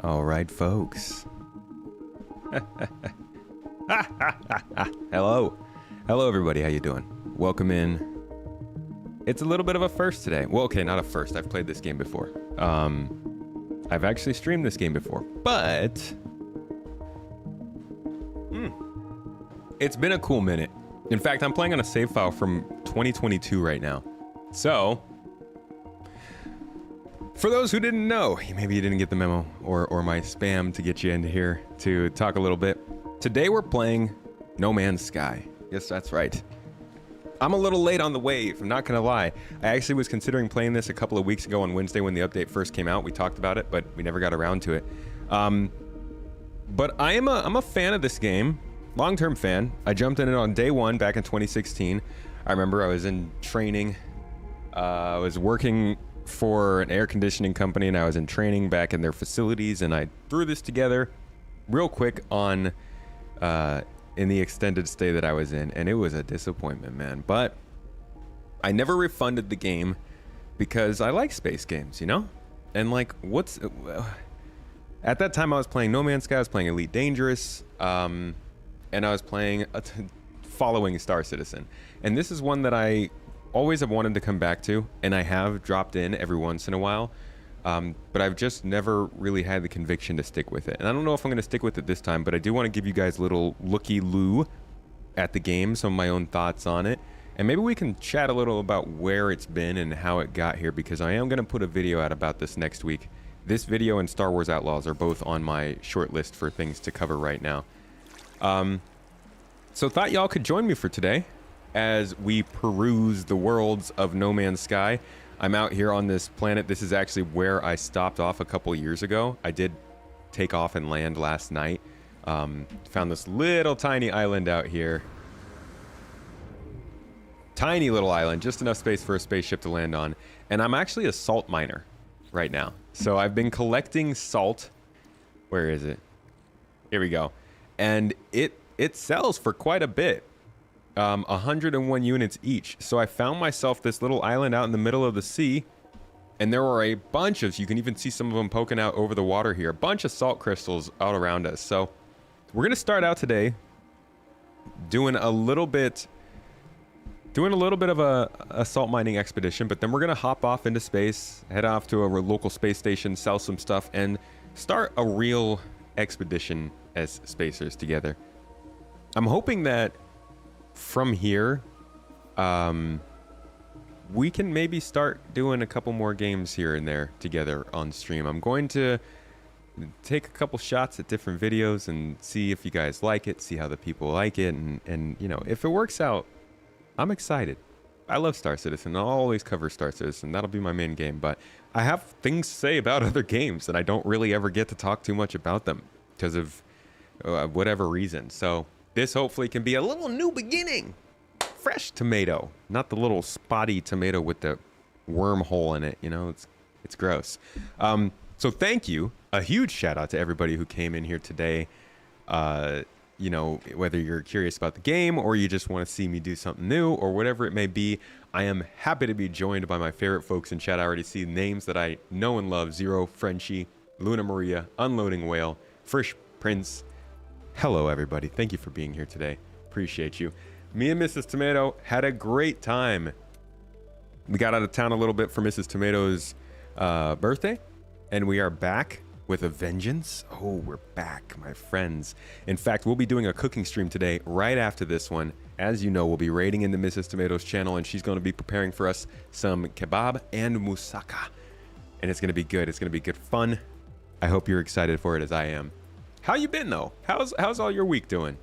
All right, folks. Hello. Hello, everybody. How you doing? Welcome in. It's a little bit of a first today. Well, okay, not a first. I've played this game before. I've actually streamed this game before, but it's been a cool minute. In fact, I'm playing on a save file from 2022 right now. So, for those who didn't know, maybe you didn't get the memo or my spam to get you into here to talk a little bit. Today we're playing No Man's Sky. Yes, that's right. I'm a little late on the wave, I'm not gonna lie. I actually was considering playing this a couple of weeks ago on Wednesday when the update first came out. We talked about it, but we never got around to it. But I'm a fan of this game, long-term fan. I jumped in it on day one back in 2016. I remember I was in training. I was working for an air conditioning company and I was in training back in their facilities, and I threw this together real quick on in the extended stay that I was in, and it was a disappointment, man. But I never refunded the game because I like space games, you know? And like, at that time I was playing No Man's Sky, I was playing Elite Dangerous, and I was playing following Star Citizen. And this is one that I always have wanted to come back to, and I have dropped in every once in a while. But I've just never really had the conviction to stick with it. And I don't know if I'm going to stick with it this time, but I do want to give you guys a little looky-loo at the game, some of my own thoughts on it. And maybe we can chat a little about where it's been and how it got here, because I am going to put a video out about this next week. This video and Star Wars Outlaws are both on my short list for things to cover right now. So thought y'all could join me for today as we peruse the worlds of No Man's Sky. I'm out here on this planet. This is actually where I stopped off a couple years ago. I did take off and land last night. Found this little tiny island out here. Tiny little island, just enough space for a spaceship to land on. And I'm actually a salt miner right now. So I've been collecting salt. Where is it? Here we go. And it sells for quite a bit. 101 units each. So I found myself this little island out in the middle of the sea, and there were a bunch of, you can even see some of them poking out over the water here, a bunch of salt crystals out around us. So we're gonna start out today doing a little bit of a salt mining expedition, but then we're gonna hop off into space, head off to a local space station, sell some stuff, and start a real expedition as spacers together. I'm hoping that from here, we can maybe start doing a couple more games here and there together on stream. I'm going to take a couple shots at different videos and see if you guys like it, see how the people like it, and you know, if it works out, I'm excited. I love Star Citizen. I'll always cover Star Citizen. That'll be my main game, but I have things to say about other games, and I don't really ever get to talk too much about them because of whatever reason. So this hopefully can be a little new beginning. Fresh tomato, not the little spotty tomato with the wormhole in it. You know, it's gross. So thank you. A huge shout out to everybody who came in here today. You know, whether you're curious about the game or you just want to see me do something new or whatever it may be, I am happy to be joined by my favorite folks in chat. I already see names that I know and love. Zero, Frenchie, Luna Maria, Unloading Whale, Frisch Prince. Hello, everybody. Thank you for being here today. Appreciate you. Me and Mrs. Tomato had a great time. We got out of town a little bit for Mrs. Tomato's birthday, and we are back with a vengeance. Oh, we're back, my friends. In fact, we'll be doing a cooking stream today right after this one. As you know, we'll be raiding into Mrs. Tomato's channel, and she's going to be preparing for us some kebab and moussaka. And it's going to be good. It's going to be good fun. I hope you're excited for it as I am. How you been, though? How's all your week doing?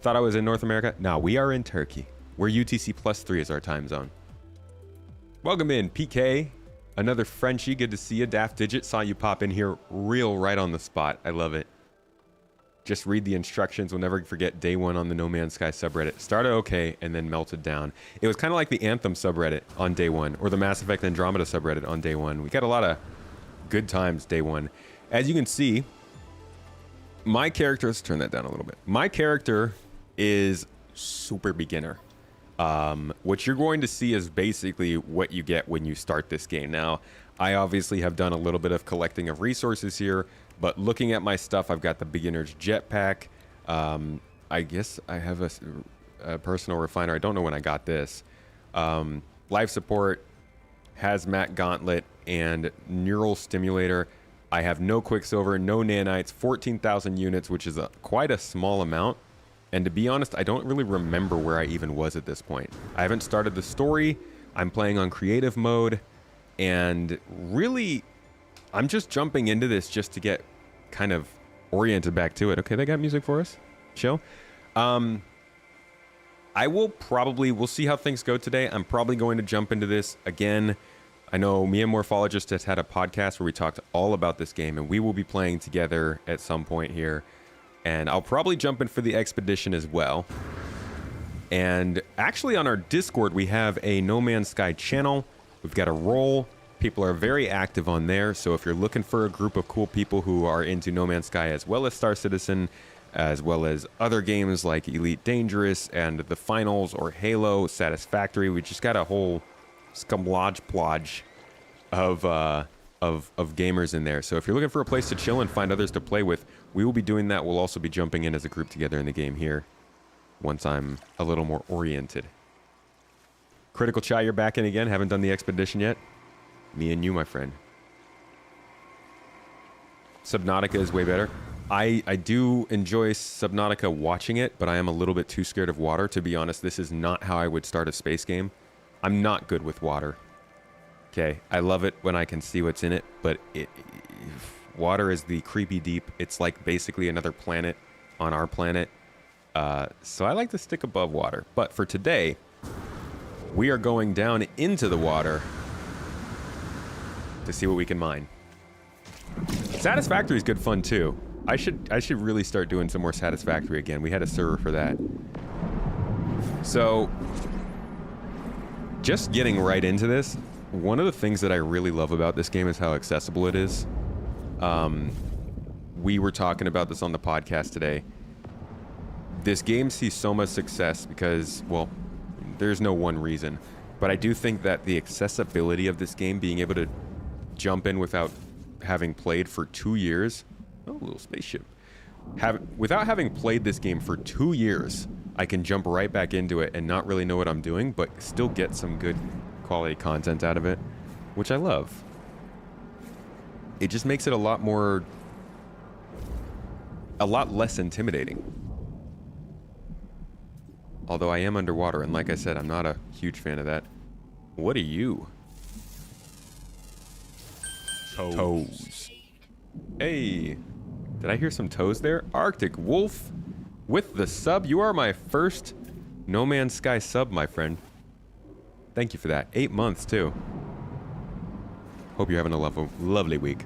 Thought I was in North America? No, we are in Turkey, where UTC +3 is our time zone. Welcome in, PK. Another Frenchie. Good to see you. Daft Digit. Saw you pop in here real right on the spot. I love it. Just read the instructions. We'll never forget day one on the No Man's Sky subreddit. Started okay and then melted down. It was kind of like the Anthem subreddit on day one, or the Mass Effect Andromeda subreddit on day one. We got a lot of good times day one. As you can see, my character, let's turn that down a little bit. My character is super beginner. What you're going to see is basically what you get when you start this game. Now, I obviously have done a little bit of collecting of resources here, but looking at my stuff, I've got the beginner's jetpack. I guess I have a personal refiner. I don't know when I got this. Life support, hazmat gauntlet, and neural stimulator. I have no quicksilver, no nanites, 14,000 units, which is quite a small amount. And to be honest, I don't really remember where I even was at this point. I haven't started the story. I'm playing on creative mode. And really, I'm just jumping into this just to get kind of oriented back to it. Okay, they got music for us. Chill. We'll see how things go today. I'm probably going to jump into this again. I know me and Morphologist has had a podcast where we talked all about this game, and we will be playing together at some point here. And I'll probably jump in for the expedition as well. And actually on our Discord, we have a No Man's Sky channel. We've got a role. People are very active on there. So if you're looking for a group of cool people who are into No Man's Sky as well as Star Citizen, as well as other games like Elite Dangerous and The Finals or Halo, Satisfactory, we just got a whole scumlodge-plodge of gamers in there. So if you're looking for a place to chill and find others to play with, we will be doing that. We'll also be jumping in as a group together in the game here once I'm a little more oriented. Critical Chai, you're back in again. Haven't done the expedition yet. Me and you, my friend. Subnautica is way better. I do enjoy Subnautica watching it, but I am a little bit too scared of water. To be honest, this is not how I would start a space game. I'm not good with water. Okay, I love it when I can see what's in it, but water is the creepy deep. It's like basically another planet on our planet. So I like to stick above water. But for today, we are going down into the water to see what we can mine. Satisfactory is good fun too. I should really start doing some more Satisfactory again. We had a server for that. So just getting right into this, one of the things that I really love about this game is how accessible it is. We were talking about this on the podcast today. This game sees so much success because, well, there's no one reason, but I do think that the accessibility of this game, being able to jump in without having played for 2 years, oh, a little spaceship, without having played this game for 2 years, I can jump right back into it and not really know what I'm doing, but still get some good quality content out of it, which I love. It just makes it a lot less intimidating. Although I am underwater, and like I said, I'm not a huge fan of that. What are you? Toes. Hey, did I hear some toes there? Arctic Wolf with the sub. You are my first No Man's Sky sub, my friend. Thank you for that. 8 months, too. Hope you're having a lovely week.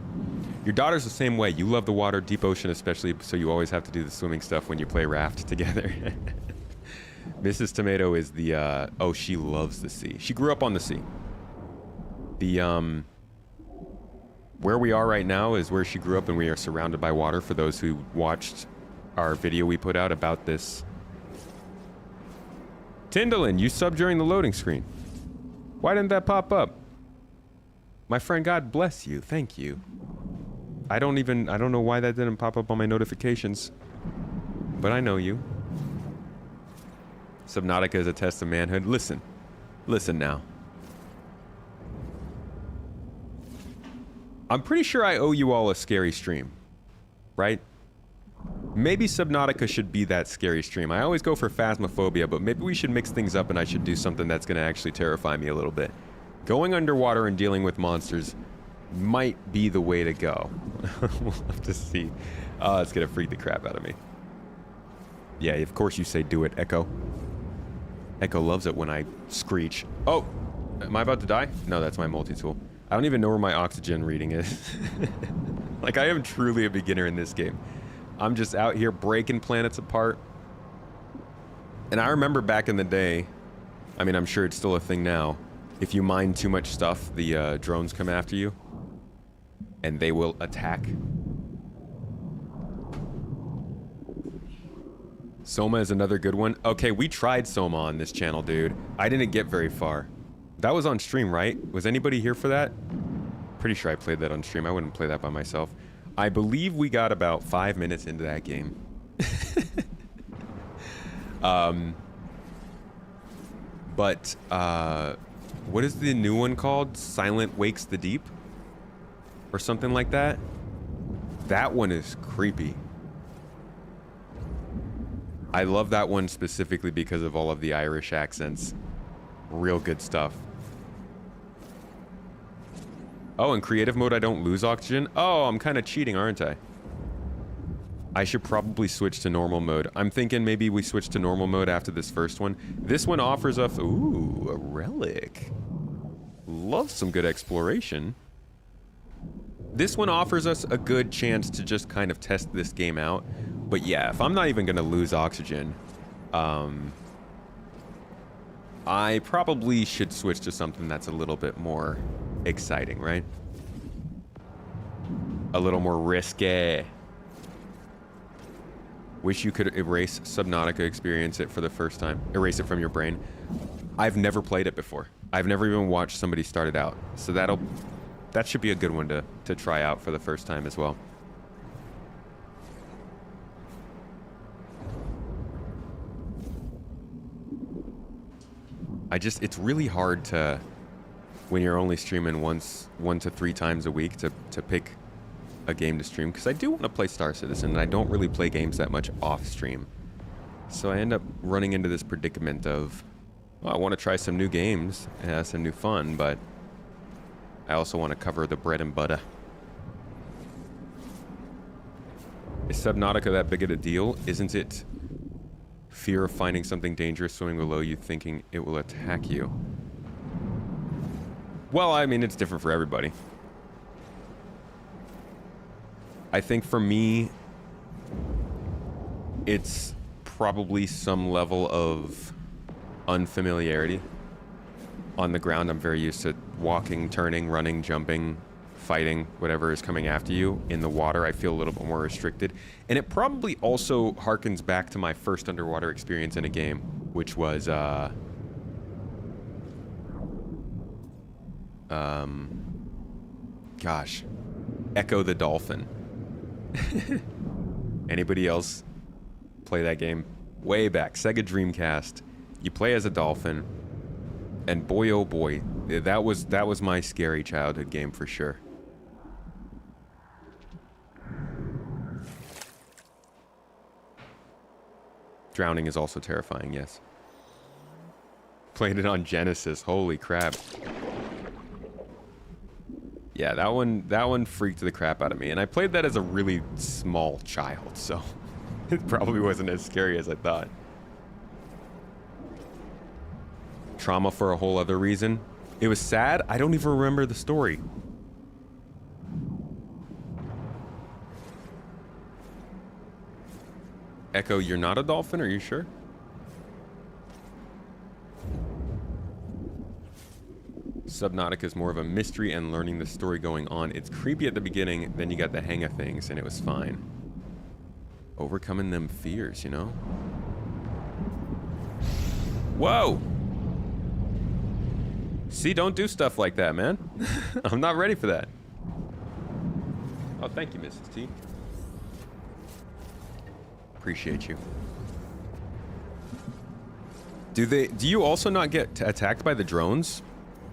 Your daughter's the same way. You love the water, deep ocean especially, so you always have to do the swimming stuff when you play raft together. Mrs. Tomato is the, oh, she loves the sea. She grew up on the sea. The, where we are right now is where she grew up, and we are surrounded by water, for those who watched our video we put out about this. Tindalin, you subbed during the loading screen. Why didn't that pop up? My friend, God bless you. Thank you. I don't know why that didn't pop up on my notifications, but I know you. Subnautica is a test of manhood. Listen now. I'm pretty sure I owe you all a scary stream, right? Maybe Subnautica should be that scary stream. I always go for Phasmophobia, but maybe we should mix things up and I should do something that's going to actually terrify me a little bit. Going underwater and dealing with monsters might be the way to go. We'll have to see. It's going to freak the crap out of me. Yeah, of course you say do it, Echo. Echo loves it when I screech. Oh, am I about to die? No, that's my multi-tool. I don't even know where my oxygen reading is. Like, I am truly a beginner in this game. I'm just out here breaking planets apart. And I remember back in the day, I mean, I'm sure it's still a thing now, if you mine too much stuff, the drones come after you. And they will attack. Soma is another good one. Okay, we tried Soma on this channel, dude. I didn't get very far. That was on stream, right? Was anybody here for that? Pretty sure I played that on stream. I wouldn't play that by myself. I believe we got about 5 minutes into that game. But what is the new one called? Silent Wakes the Deep? Or something like that? That one is creepy. I love that one specifically because of all of the Irish accents. Real good stuff. Oh, in creative mode I don't lose oxygen? Oh, I'm kind of cheating, aren't I? I should probably switch to normal mode. I'm thinking maybe we switch to normal mode after this first one. This one offers us... Ooh, a relic. Love some good exploration. This one offers us a good chance to just kind of test this game out. But yeah, if I'm not even going to lose oxygen, I probably should switch to something that's a little bit more exciting, right? A little more risque. Wish you could erase Subnautica, experience it for the first time. Erase it from your brain. I've never played it before. I've never even watched somebody start it out. So that should be a good one to try out for the first time as well. It's really hard to, when you're only streaming 1 to 3 times a week to pick a game to stream, because I do want to play Star Citizen and I don't really play games that much off stream. So I end up running into this predicament of, well, I want to try some new games and have some new fun, but I also want to cover the bread and butter. Is Subnautica that big of a deal? Isn't it fear of finding something dangerous swimming below you, thinking it will attack you? Well, I mean, it's different for everybody. I think for me, it's probably some level of unfamiliarity. On the ground, I'm very used to walking, turning, running, jumping, fighting, whatever is coming after you. In the water, I feel a little bit more restricted. And it probably also harkens back to my first underwater experience in a game, which was, gosh, Echo the Dolphin. Anybody else play that game? Way back, Sega Dreamcast. You play as a dolphin, and boy oh boy, that was my scary childhood game for sure. Drowning is also terrifying, yes. Played it on Genesis, holy crap. Yeah, that one freaked the crap out of me. And I played that as a really small child, so it probably wasn't as scary as I thought. Trauma for a whole other reason. It was sad. I don't even remember the story. Echo, you're not a dolphin? Are you sure? Subnautica is more of a mystery and learning the story going on. It's creepy at the beginning, then you got the hang of things, and it was fine. Overcoming them fears, you know? Whoa! See, don't do stuff like that, man. I'm not ready for that. Oh, thank you, Mrs. T. Appreciate you. Do you also not get attacked by the drones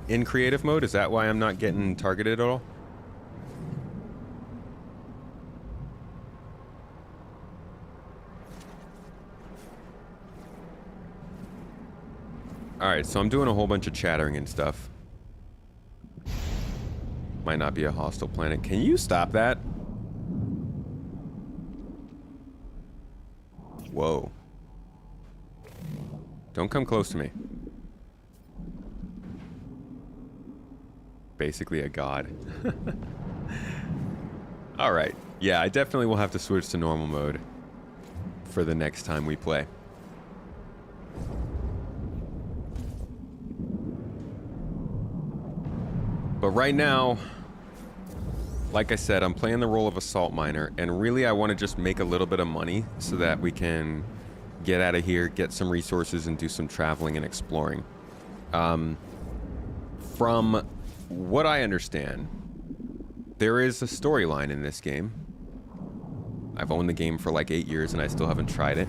in creative mode? Is that why I'm not getting targeted at all? Alright, so I'm doing a whole bunch of chattering and stuff. Might not be a hostile planet. Can you stop that? Whoa. Don't come close to me. Basically a god. Alright. Yeah, I definitely will have to switch to normal mode for the next time we play. But right now, like I said, I'm playing the role of a salt miner, and really I want to just make a little bit of money so that we can get out of here, get some resources, and do some traveling and exploring. From what I understand, there is a storyline in this game. I've owned the game for like 8 years and I still haven't tried it.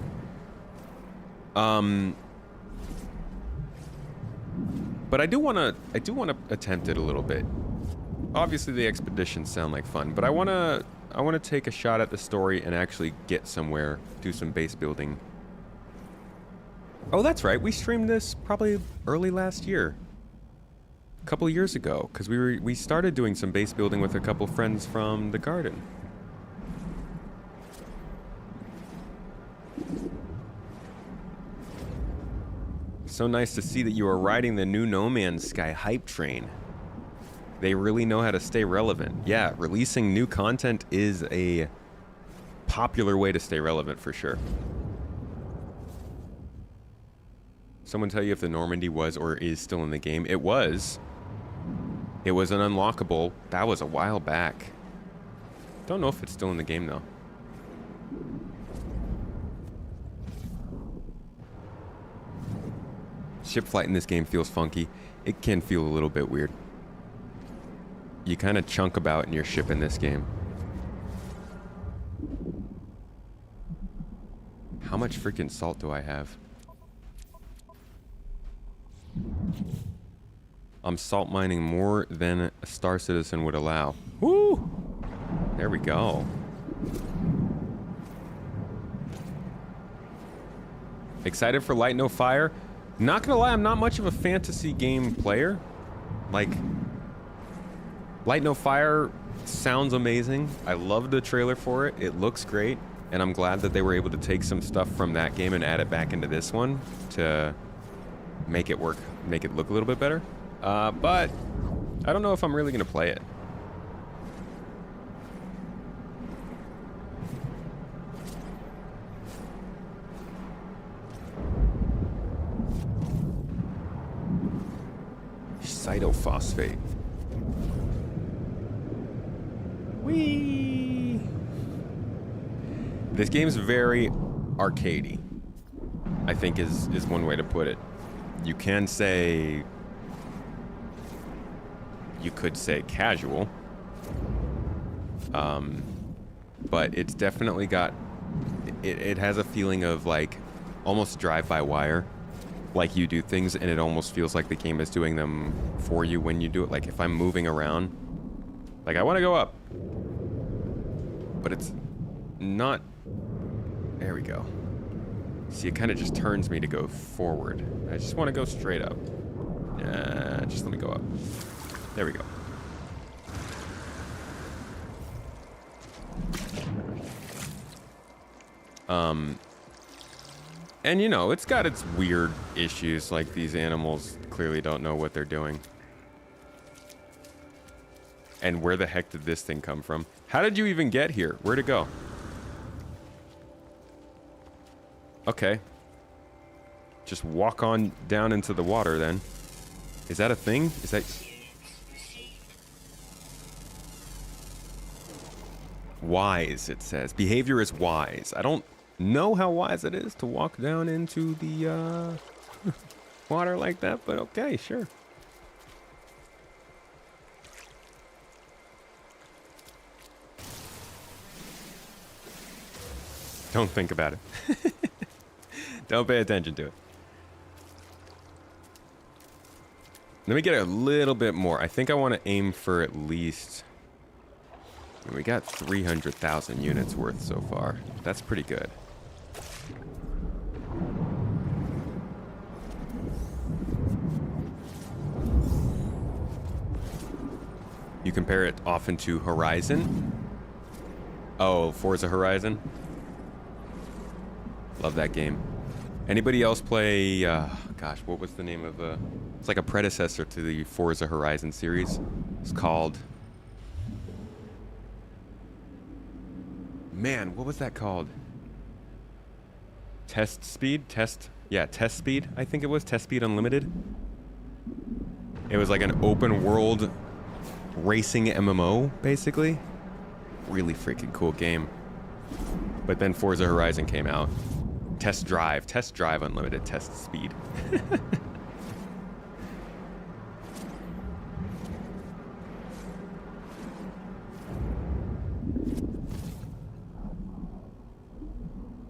But I do want to attempt it a little bit. Obviously the expeditions sound like fun, but I want to take a shot at the story and actually get somewhere, do some base building. Oh, that's right. We streamed this probably early last year. A couple years ago, because we started doing some base building with a couple friends from the garden. So nice to see that you are riding the new No Man's Sky hype train. They really know how to stay relevant. Yeah, releasing new content is a popular way to stay relevant for sure. Someone tell you if the Normandy was or is still in the game. It was. It was an unlockable. That was a while back. Don't know if it's still in the game though. Ship flight in this game feels funky. It can feel a little bit weird. You kind of chunk about in your ship in this game. How much freaking salt do I have? I'm salt mining more than a Star Citizen would allow. Woo! There we go. Excited for Light No Fire? Not gonna lie, I'm not much of a fantasy game player. Like, Light No Fire sounds amazing. I love the trailer for it. It looks great. And I'm glad that they were able to take some stuff from that game and add it back into this one to make it work, make it look a little bit better. But I don't know if I'm really gonna play it. Cytophosphate. Whee! This game's very arcadey, I think is one way to put it. You can say... You could say casual. But it's definitely got... It has a feeling of like almost drive-by-wire. Like you do things and it almost feels like the game is doing them for you when you do it. Like if I'm moving around, like I want to go up, but it's not. There we go. See, it kind of just turns me to go forward. I just want to go straight up. Just let me go up. There we go. And you know, it's got its weird issues, like these animals clearly don't know what they're doing. And where the heck did this thing come from? How did you even get here? Where'd it go? Okay. Just walk on down into the water then. Is that a thing? Is that... Wise, it says. Behavior is wise. I don't know how wise it is to walk down into the water like that, but okay, sure. Don't think about it. Don't pay attention to it. Let me get a little bit more. I think I want to aim for at least... We got 300,000 units worth so far. That's pretty good. You compare it often to Horizon. Oh, Forza Horizon. Love that game. Anybody else play, gosh, what was the name of it's like a predecessor to the Forza Horizon series. It's called... Man, what was that called? Test Speed? Test Speed, I think it was. Test Speed Unlimited. It was like an open world racing MMO, basically. Really freaking cool game. But then Forza Horizon came out. Test drive unlimited test speed.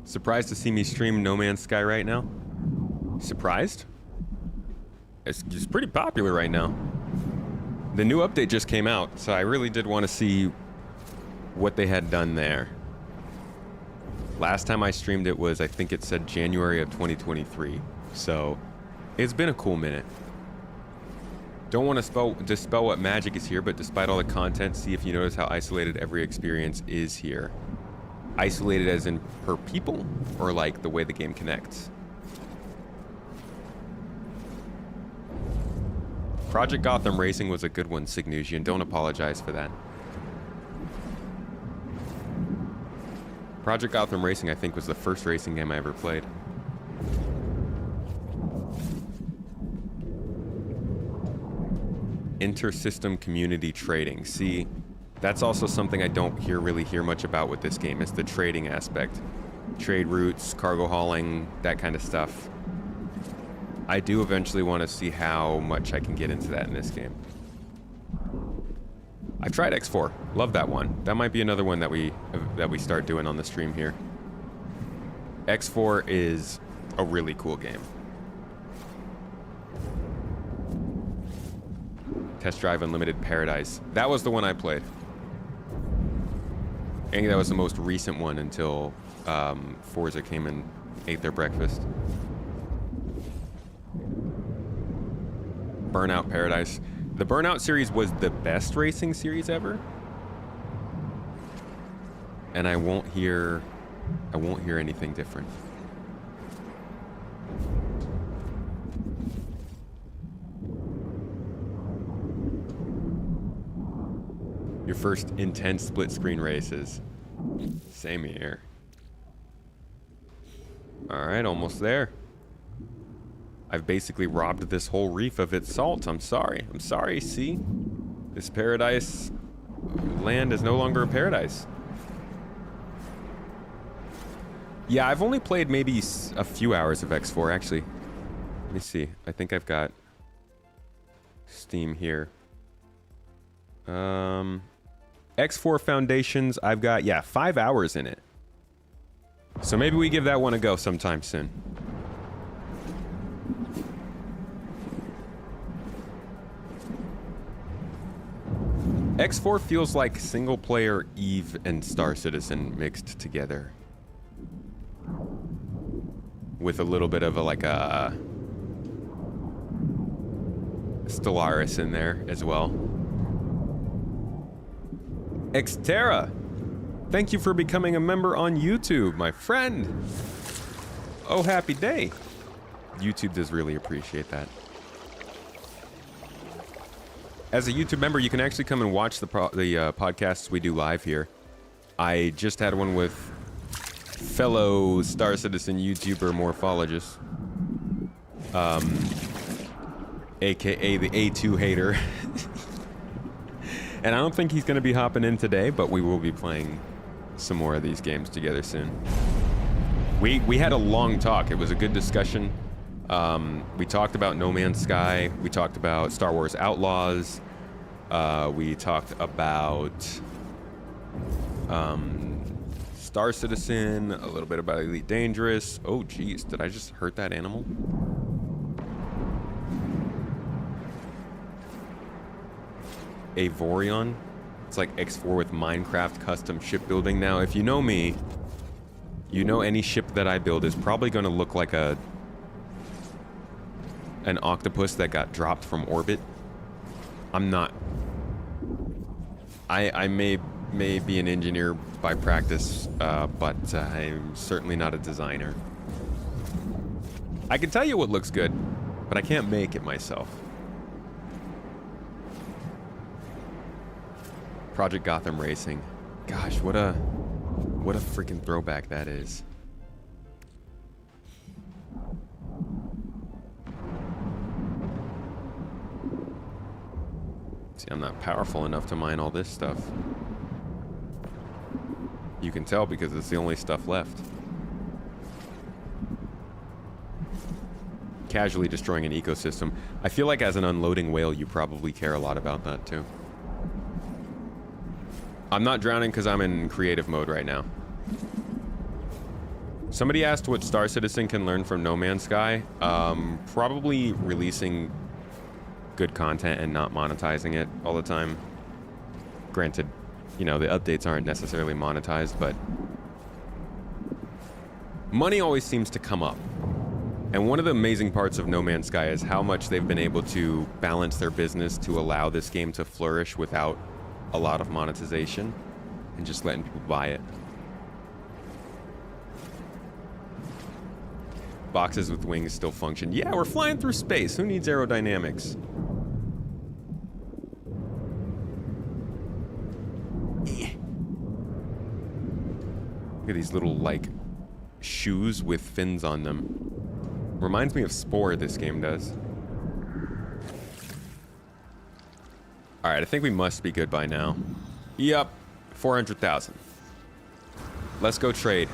Surprised to see me stream No Man's Sky right now? Surprised? It's pretty popular right now. The new update just came out, so I really did want to see what they had done there. Last time I streamed it was, I think it said January of 2023. So it's been a cool minute. Don't want to dispel what magic is here, but despite all the content, see if you notice how isolated every experience is here. Isolated as in per people, or like the way the game connects? Project Gotham Racing was a good one, Signusian. Don't apologize for that. Project Gotham Racing, I think, was the first racing game I ever played. Inter-system community trading. See, that's also something I don't really hear much about with this game. It's the trading aspect. Trade routes, cargo hauling, that kind of stuff. I do eventually want to see how much I can get into that in this game. I tried X4. Love that one. That might be another one that we start doing on the stream here. X4 is a really cool game. Test Drive Unlimited Paradise. That was the one I played. I think that was the most recent one until Forza came and ate their breakfast. Burnout Paradise. The Burnout series was the best racing series ever. And I won't hear anything different. Your first intense split screen races. Same here. All right, almost there. I've basically robbed this whole reef of its salt. I'm sorry. I'm sorry, see? This paradise land is no longer a paradise. Yeah, I've only played maybe a few hours of X4, actually. Let me see. I think I've got Steam here. X4 Foundations, I've got, yeah, 5 hours in it. So maybe we give that one a go sometime soon. X4 feels like single player Eve and Star Citizen mixed together. With a little bit of like a Stellaris in there as well. Xterra, thank you for becoming a member on YouTube, my friend. Oh, happy day. YouTube does really appreciate that. As a YouTube member, you can actually come and watch the podcasts we do live here. I just had one with fellow Star Citizen YouTuber morphologist, aka the A2 hater. And I don't think he's going to be hopping in today, but we will be playing some more of these games together soon. We had a long talk. It was a good discussion. We talked about No Man's Sky. We talked about Star Wars Outlaws. We talked about Star Citizen, a little bit about Elite Dangerous. Oh, geez, did I just hurt that animal? Avorion. It's like X4 with Minecraft custom shipbuilding. Now, if you know me, you know any ship that I build is probably going to look like an octopus that got dropped from orbit. I'm not. I may be an engineer by practice, but I'm certainly not a designer. I can tell you what looks good, but I can't make it myself. Project Gotham Racing. Gosh, what a freaking throwback that is. See, I'm not powerful enough to mine all this stuff. You can tell because it's the only stuff left. casually destroying an ecosystem. I feel like as an unloading whale, you probably care a lot about that too. I'm not drowning because I'm in creative mode right now. Somebody asked what Star Citizen can learn from No Man's Sky. Probably releasing good content and not monetizing it all the time. Granted, you know, the updates aren't necessarily monetized, but money always seems to come up. And one of the amazing parts of No Man's Sky is how much they've been able to balance their business to allow this game to flourish without a lot of monetization and just letting people buy it. Boxes with wings still function. Yeah, we're flying through space. Who needs aerodynamics? Look at these little, like, shoes with fins on them. Reminds me of Spore, this game does. Alright, I think we must be good by now. Yup, 400,000. Let's go trade.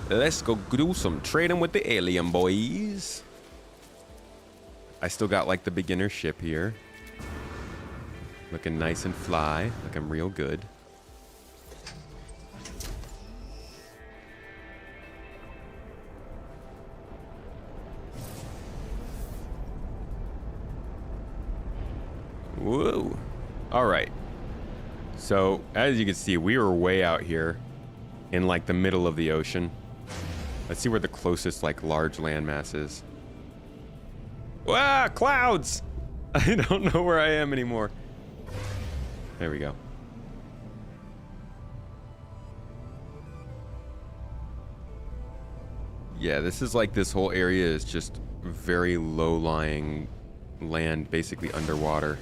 Let's go do some trading with the alien boys. I still got, like, the beginner ship here. Looking nice and fly, like I'm real good. Whoa. All right. So, as you can see, we are way out here in, like, the middle of the ocean. Let's see where the closest, like, large landmass is. Ah, clouds! I don't know where I am anymore. There we go. Yeah, this is like this whole area is just very low-lying land, basically underwater.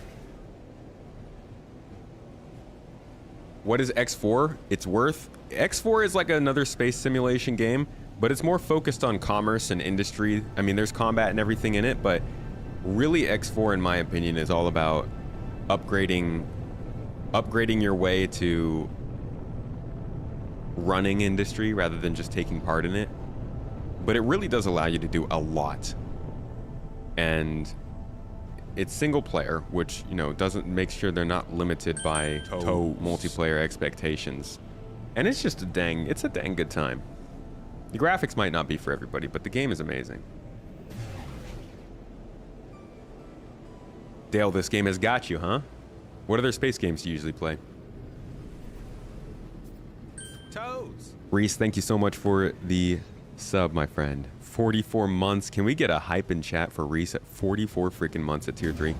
What is X4? It's worth. X4 is like another space simulation game, but it's more focused on commerce and industry. I mean, there's combat and everything in it, but really X4, in my opinion, is all about upgrading your way to running industry rather than just taking part in it. But it really does allow you to do a lot. And it's single player, which, you know, doesn't make sure they're not limited by tow multiplayer expectations. And it's just it's a dang good time. The graphics might not be for everybody, but the game is amazing. Dale, this game has got you, huh? What other space games do you usually play? Toes! Reese, thank you so much for the sub, my friend. 44 months. Can we get a hype in chat for Reese at 44 freaking months at tier 3?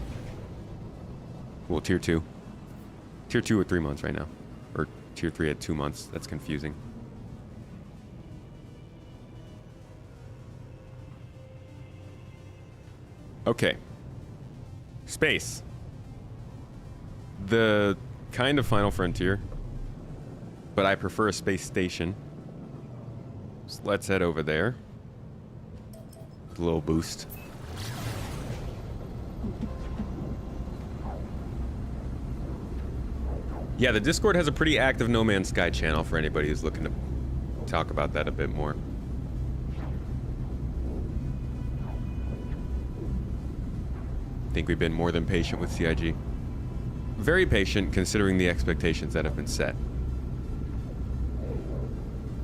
Well, tier 2. Tier 2 at 3 months right now. Or tier 3 at 2 months. That's confusing. Okay. Space. The kind of Final Frontier. But I prefer a space station. So let's head over there. A little boost. Yeah, the Discord has a pretty active No Man's Sky channel for anybody who's looking to talk about that a bit more. I think we've been more than patient with CIG. Very patient considering the expectations that have been set.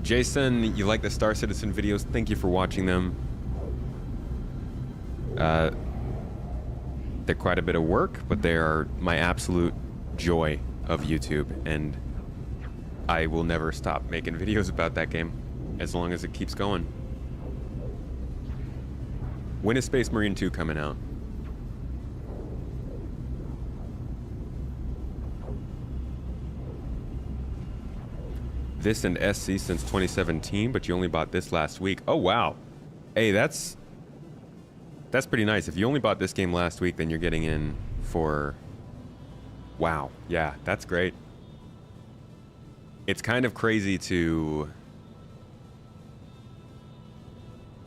Jason, you like the Star Citizen videos? Thank you for watching them. They're quite a bit of work, but they are my absolute joy of YouTube, and I will never stop making videos about that game as long as it keeps going. When is Space Marine 2 coming out? This and SC since 2017, but you only bought this last week. Oh, wow. Hey, that's pretty nice. If you only bought this game last week, then you're getting in for... Wow. Yeah, that's great. It's kind of crazy to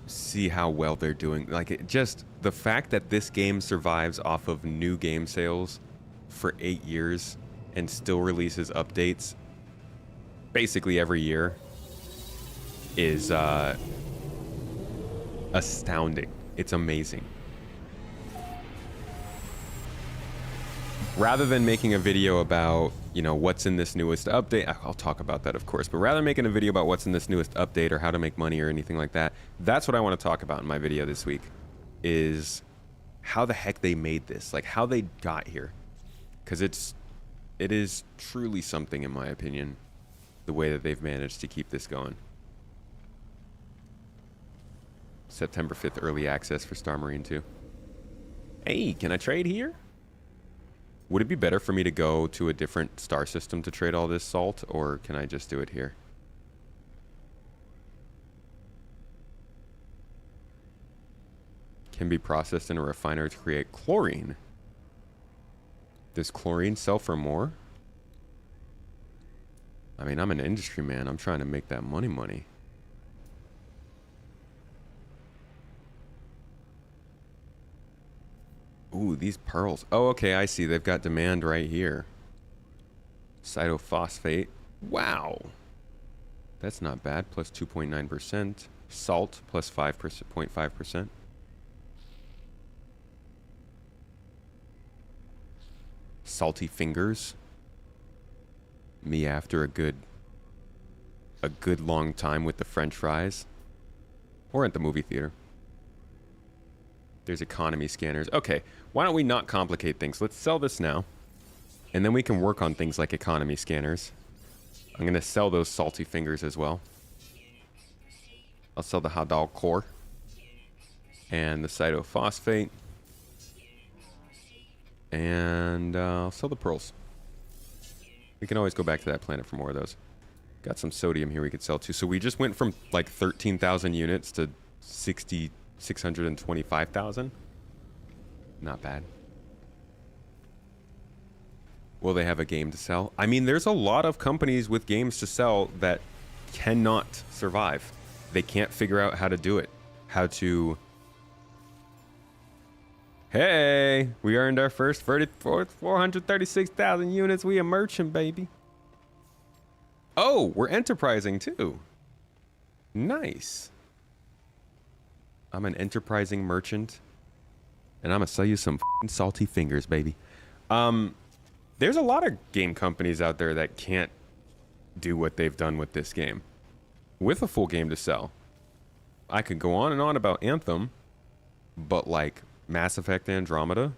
see how well they're doing. Like, the fact that this game survives off of new game sales for 8 years and still releases updates basically every year is astounding. It's amazing. Rather than making a video about, you know, what's in this newest update, I'll talk about that, of course, but rather than making a video about what's in this newest update or how to make money or anything like that, that's what I want to talk about in my video this week, is how the heck they made this, like how they got here. Because it is truly something, in my opinion, the way that they've managed to keep this going. September 5th, early access for Star Marine 2. Hey, can I trade here? Would it be better for me to go to a different star system to trade all this salt, or can I just do it here? Can be processed in a refiner to create chlorine. Does chlorine sell for more? I mean, I'm an industry man. I'm trying to make that money. Ooh, these pearls. Oh, okay, I see. They've got demand right here. Cytophosphate. Wow. That's not bad. Plus 2.9%. Salt plus 0.5%. Salty fingers. Me after a good long time with the French fries. Or at the movie theater. There's economy scanners. Okay, why don't we not complicate things? Let's sell this now. And then we can work on things like economy scanners. I'm going to sell those salty fingers as well. I'll sell the Hadal core. And the cytophosphate. And I'll sell the pearls. We can always go back to that planet for more of those. Got some sodium here we could sell too. So we just went from like 13,000 units to 625,000. Not bad. Will they have a game to sell? I mean, there's a lot of companies with games to sell that cannot survive. They can't figure out how to do it. How to... Hey, we earned our first 436,000 units. We a merchant, baby. Oh, we're enterprising too. Nice. I'm an enterprising merchant, and I'm gonna sell you some salty fingers, baby. There's a lot of game companies out there that can't do what they've done with this game, with a full game to sell. I could go on and on about Anthem, but like Mass Effect Andromeda,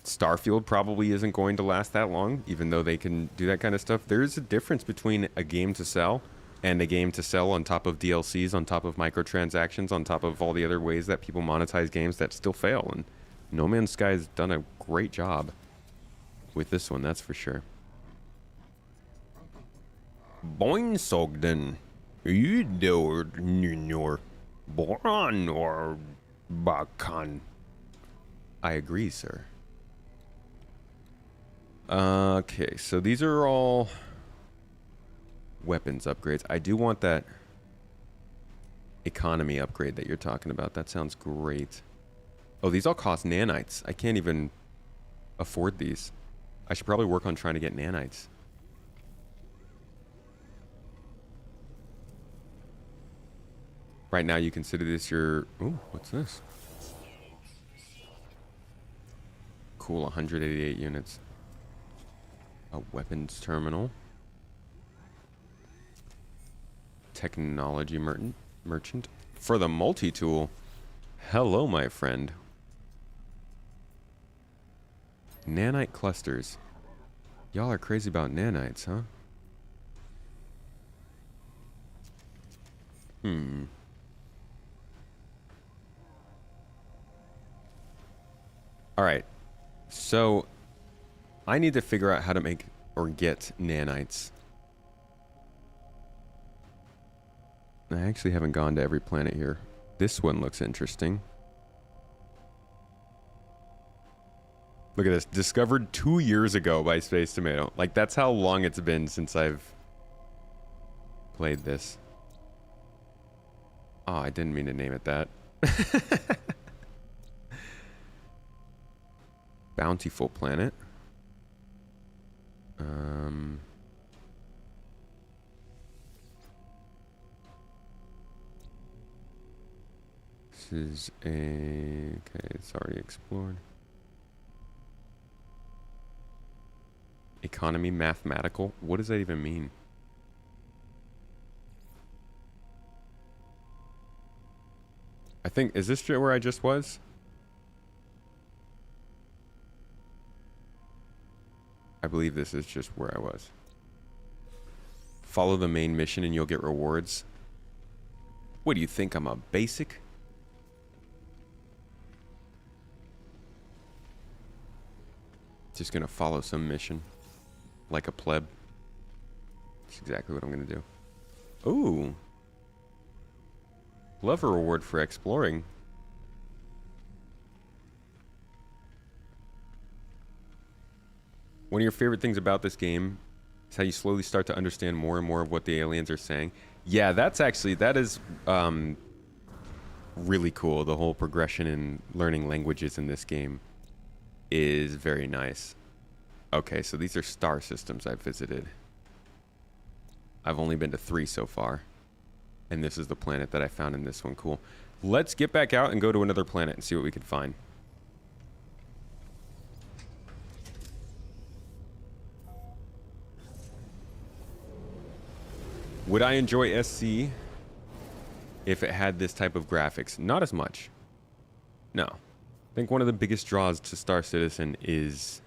Starfield probably isn't going to last that long, even though they can do that kind of stuff. There's a difference between a game to sell and a game to sell on top of DLCs, on top of microtransactions, on top of all the other ways that people monetize games that still fail. And No Man's Sky has done a great job with this one, that's for sure. Boing Sogden. You do Boran or Bakan. I agree, sir. Okay, so these are all weapons upgrades. I do want that economy upgrade that you're talking about. That sounds great. Oh, these all cost nanites. I can't even afford these. I should probably work on trying to get nanites. Right now, you consider this your... Ooh, what's this? Cool, 188 units. A weapons terminal. Technology merchant. For the multi-tool. Hello, my friend. Nanite clusters. Y'all are crazy about nanites, huh? Alright. So, I need to figure out how to make or get nanites. I actually haven't gone to every planet here. This one looks interesting. Look at this. Discovered 2 years ago by Space Tomato. Like, that's how long it's been since I've played this. Oh, I didn't mean to name it that. Bountiful planet. This is a... Okay, it's already explored. Economy mathematical? What does that even mean? I think... Is this where I just was? I believe this is just where I was. Follow the main mission and you'll get rewards. What do you think? I'm a basic? Just gonna follow some mission. Like a pleb. That's exactly what I'm gonna do. Ooh. Love a reward for exploring. One of your favorite things about this game is how you slowly start to understand more and more of what the aliens are saying. Yeah, that is really cool. The whole progression in learning languages in this game is very nice. Okay, so these are star systems I've visited. I've only been to 3 so far. And this is the planet that I found in this one. Cool. Let's get back out and go to another planet and see what we can find. Would I enjoy SC if it had this type of graphics? Not as much. No. I think one of the biggest draws to Star Citizen is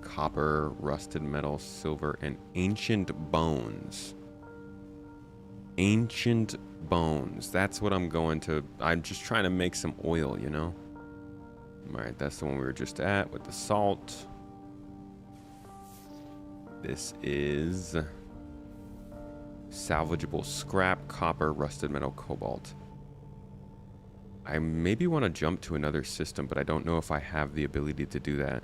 copper, rusted metal, silver, and ancient bones. Ancient bones. That's what I'm going to... I'm just trying to make some oil, you know? Alright, that's the one we were just at with the salt. This is salvageable scrap, copper, rusted metal, cobalt. I maybe want to jump to another system, but I don't know if I have the ability to do that.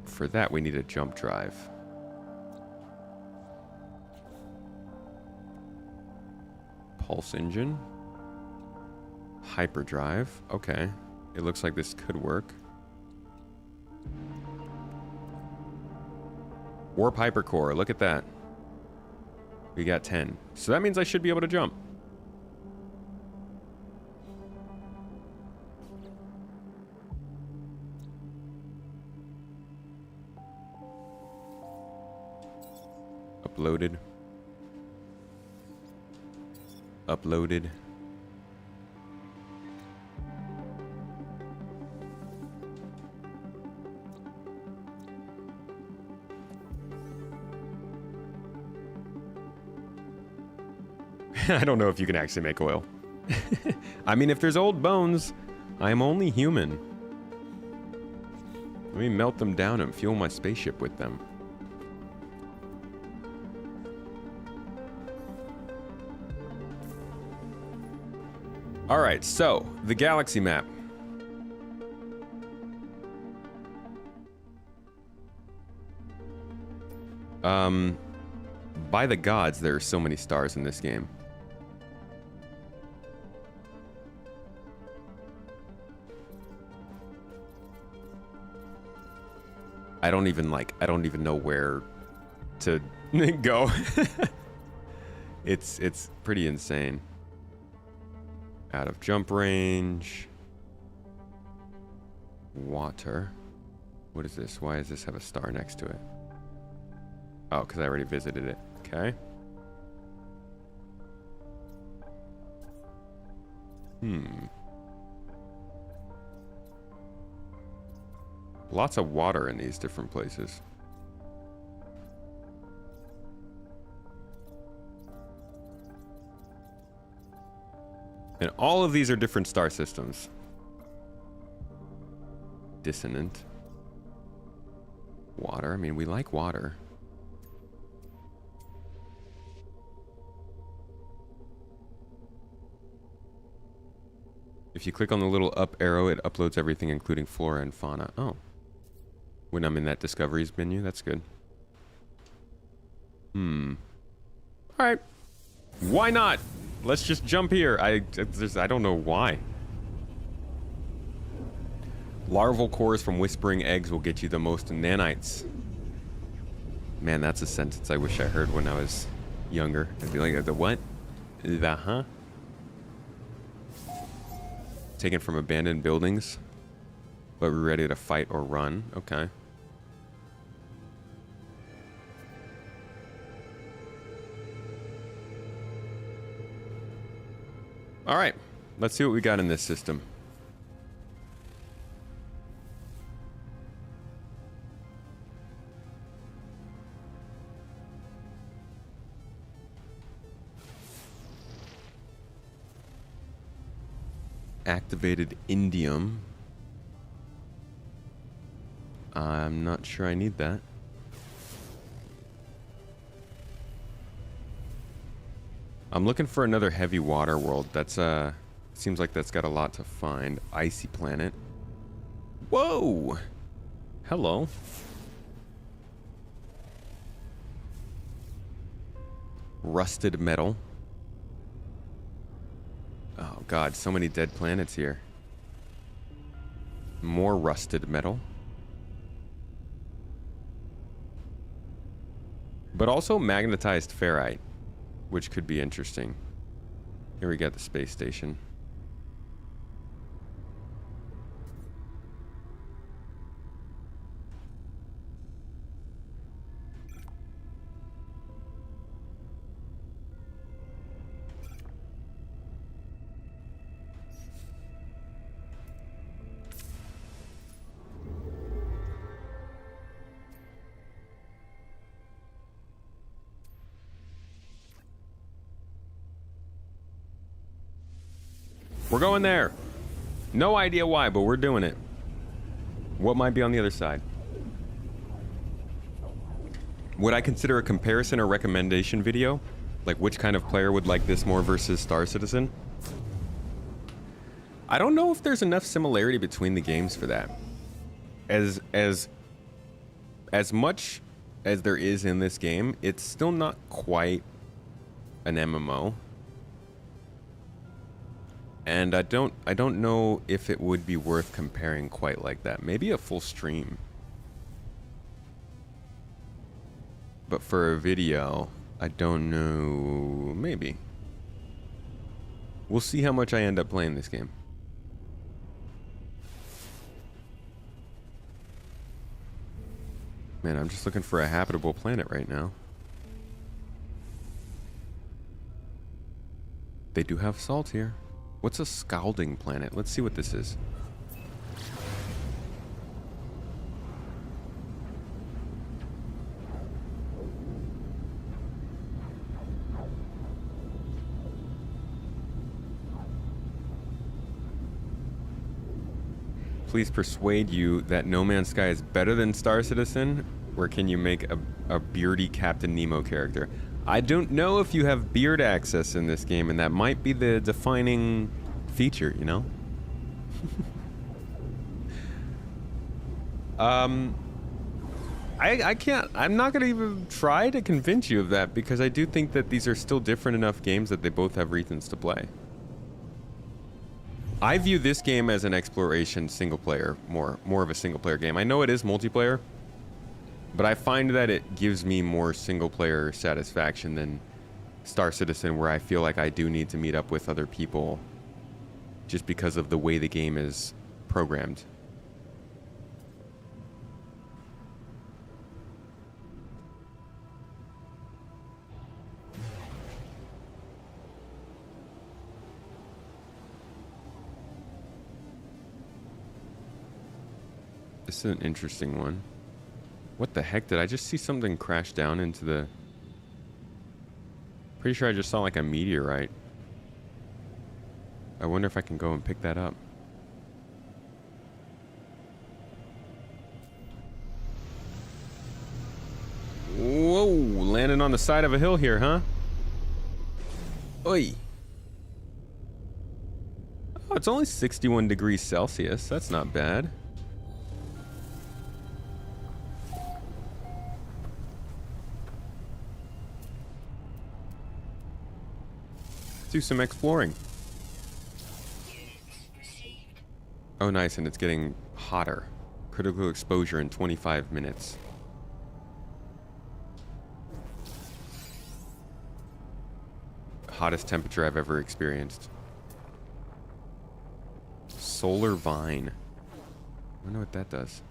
For that, we need a jump drive. Pulse engine. Hyperdrive. Okay. It looks like this could work. Warp hypercore. Look at that. We got 10. So that means I should be able to jump. Uploaded. Uploaded. I don't know if you can actually make oil. I mean, if there's old bones, I'm only human. Let me melt them down and fuel my spaceship with them. Alright, so, the galaxy map. By the gods, there are so many stars in this game. I don't even know where to go. It's pretty insane. Out of jump range. Water. What is this? Why does this have a star next to it? Oh, because I already visited it. Okay. Lots of water in these different places. And all of these are different star systems. Dissonant. Water. I mean, we like water. If you click on the little up arrow, it uploads everything, including flora and fauna. Oh. When I'm in that discoveries menu, that's good. Alright. Why not? Let's just jump here. I don't know why. Larval cores from whispering eggs will get you the most nanites. Man, that's a sentence I wish I heard when I was younger. I'd be like, the what? The huh? Taken from abandoned buildings, but we're ready to fight or run. Okay. All right. Let's see what we got in this system. Activated indium. I'm not sure I need that. I'm looking for another heavy water world. That's seems like that's got a lot to find. Icy planet. Whoa! Hello. Rusted metal. Oh god, so many dead planets here. More rusted metal. But also magnetized ferrite, which could be interesting. Here we got the space station. We're going there. No idea why, but we're doing it. What might be on the other side? Would I consider a comparison or recommendation video? Like which kind of player would like this more versus Star Citizen? I don't know if there's enough similarity between the games for that. As much as there is in this game, it's still not quite an MMO. And I don't know if it would be worth comparing quite like that. Maybe a full stream. But for a video, I don't know. Maybe. We'll see how much I end up playing this game. Man, I'm just looking for a habitable planet right now. They do have salt here. What's a scalding planet? Let's see what this is. Please persuade you that No Man's Sky is better than Star Citizen, or can you make a beardy Captain Nemo character? I don't know if you have beard access in this game, and that might be the defining feature, you know? I can't, I'm not gonna even try to convince you of that, because I do think that these are still different enough games that they both have reasons to play. I view this game as an exploration single player, more of a single player game. I know it is multiplayer, but I find that it gives me more single player satisfaction than Star Citizen, where I feel like I do need to meet up with other people just because of the way the game is programmed. This is an interesting one. What the heck? Did I just see something crash down into the... Pretty sure I just saw like a meteorite. I wonder if I can go and pick that up. Whoa, landing on the side of a hill here, huh? Oi. Oh, it's only 61 degrees Celsius. That's not bad. Do some exploring. Oh, nice, and it's getting hotter. Critical exposure in 25 minutes. hottest temperature I've ever experienced. Solar vine. I wonder what that does.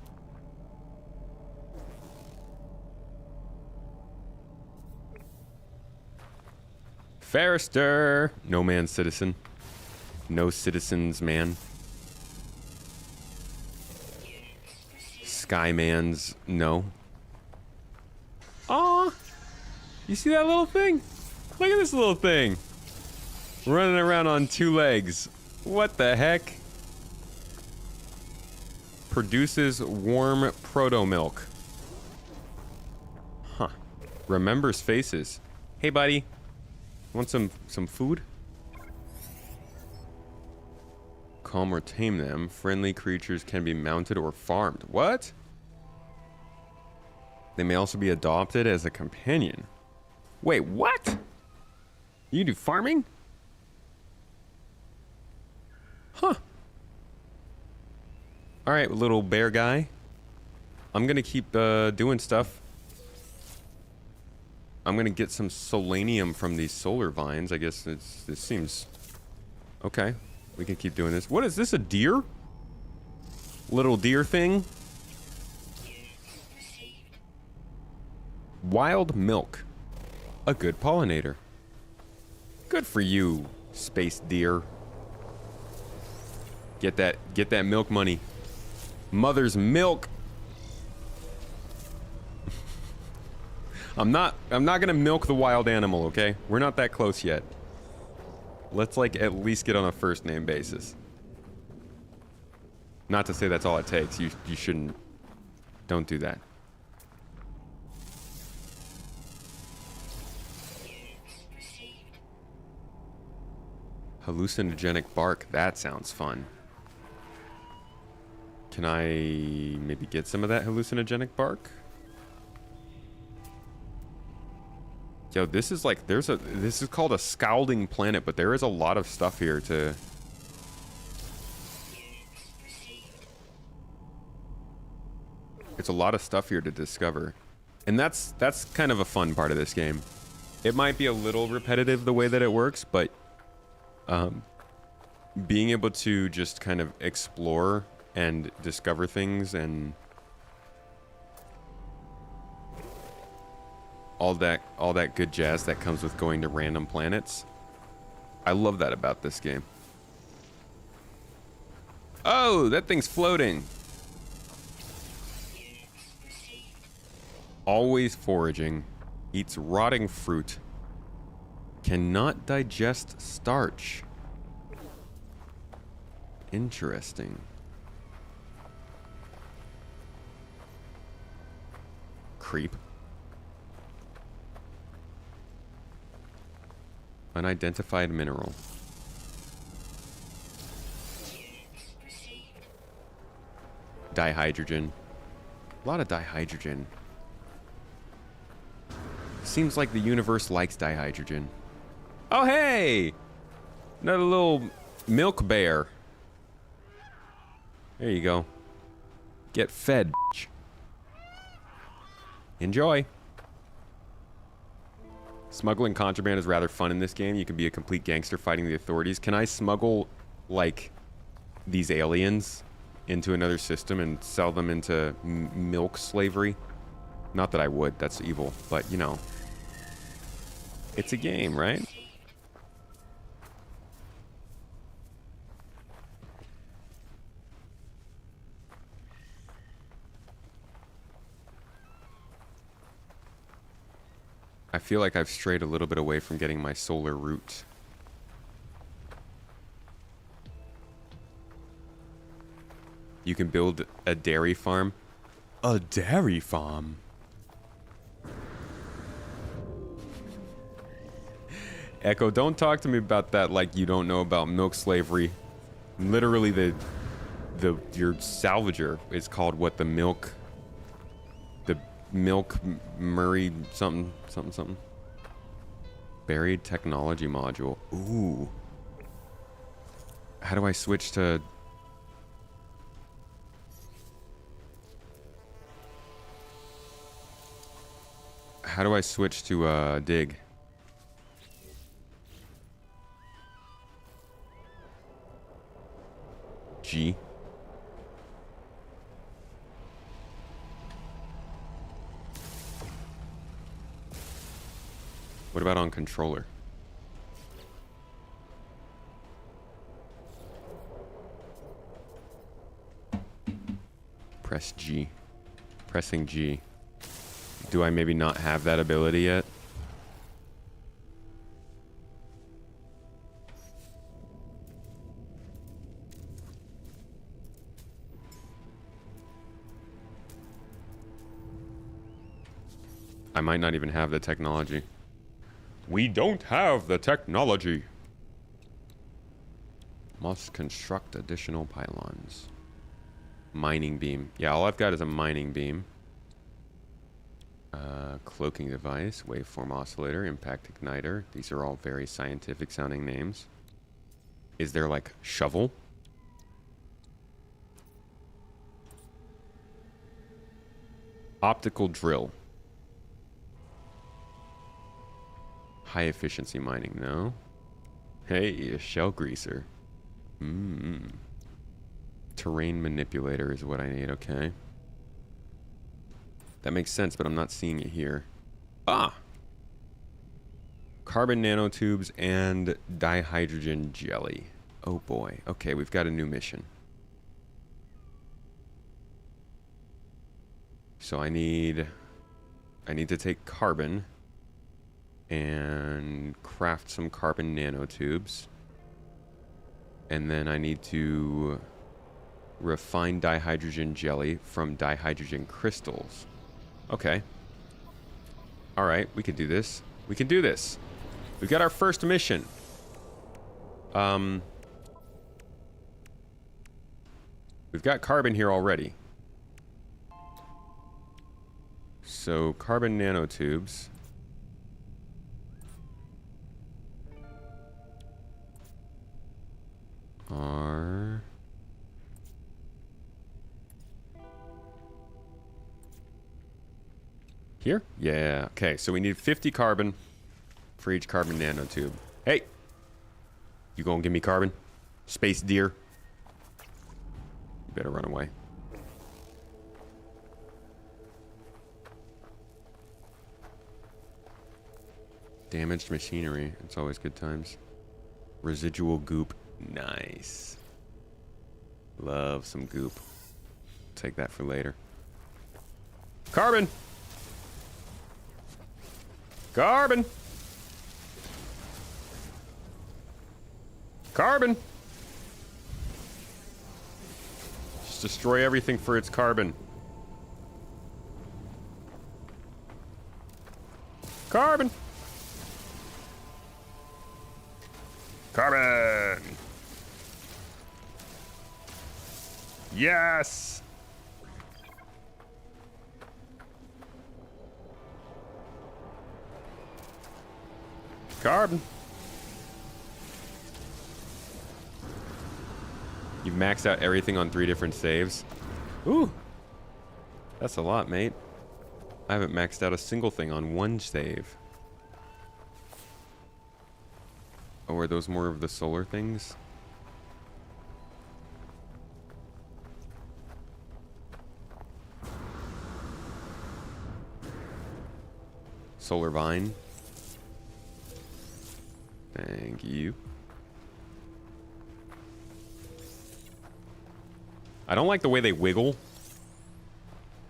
Forester! No man's citizen. No citizen's man. Skyman's no. Aw! You see that little thing? Look at this little thing. Running around on 2 legs. What the heck? Produces warm proto-milk. Huh. Remembers faces. Hey, buddy. Want some food? Calm or tame them. Friendly creatures can be mounted or farmed. What? They may also be adopted as a companion. Wait, what? You do farming? Huh. Alright, little bear guy. I'm gonna keep doing stuff. I'm gonna get some solanium from these solar vines. I guess this seems... Okay. We can keep doing this. What is this, a deer? Little deer thing? Wild milk. A good pollinator. Good for you, space deer. Get that milk money. Mother's milk. I'm not gonna milk the wild animal, okay? We're not that close yet. Let's like at least get on a first name basis. Not to say that's all it takes. You shouldn't. Don't do that. Hallucinogenic bark. That sounds fun. Can I maybe get some of that hallucinogenic bark? Yo, this is like, this is called a scalding planet, but there is a lot of stuff here to... It's a lot of stuff here to discover. And that's kind of a fun part of this game. It might be a little repetitive the way that it works, but being able to just kind of explore and discover things and all that good jazz that comes with going to random planets. I love that about this game. Oh, that thing's floating. Always foraging. Eats rotting fruit. Cannot digest starch. Interesting. Creep. Unidentified mineral. Dihydrogen. A lot of dihydrogen. Seems like the universe likes dihydrogen. Oh, hey! Another little milk bear. There you go. Get fed, bitch. Enjoy. Smuggling contraband is rather fun in this game. You can be a complete gangster fighting the authorities. Can I smuggle, like, these aliens into another system and sell them into milk slavery? Not that I would. That's evil. But, you know. It's a game, right? I feel like I've strayed a little bit away from getting my solar root. You can build a dairy farm. A dairy farm? Echo, don't talk to me about that like you don't know about milk slavery. Literally, your salvager is called what? The milk Murray something. Buried technology module. Ooh. How do I switch to... How do I switch to dig? G. What about on controller? Press G. Pressing G. Do I maybe not have that ability yet? I might not even have the technology. We don't have the technology. Must construct additional pylons. Mining beam. Yeah, all I've got is a mining beam. Cloaking device, waveform oscillator, impact igniter. These are all very scientific sounding names. Is there like shovel? Optical drill. High efficiency mining, no. Hey, a shell greaser. Terrain manipulator is what I need, okay. That makes sense, but I'm not seeing it here. Ah! Carbon nanotubes and dihydrogen jelly. Oh boy. Okay, we've got a new mission. So I need to take carbon and craft some carbon nanotubes. And then I need to refine dihydrogen jelly from dihydrogen crystals. Okay. Alright, we can do this. We can do this. We've got our first mission. We've got carbon here already. So, carbon nanotubes. Are... here? Yeah. Okay, so we need 50 carbon for each carbon nanotube. Hey! You gonna give me carbon? Space deer. You better run away. Damaged machinery. It's always good times. Residual goop. Nice. Love some goop. Take that for later. Carbon! Carbon! Carbon! Just destroy everything for its carbon. Carbon! Carbon! Yes! Carbon. You've maxed out everything on 3 different saves. Ooh. That's a lot, mate. I haven't maxed out a single thing on 1 save. Oh, are those more of the solar things? Solar vine. Thank you. I don't like the way they wiggle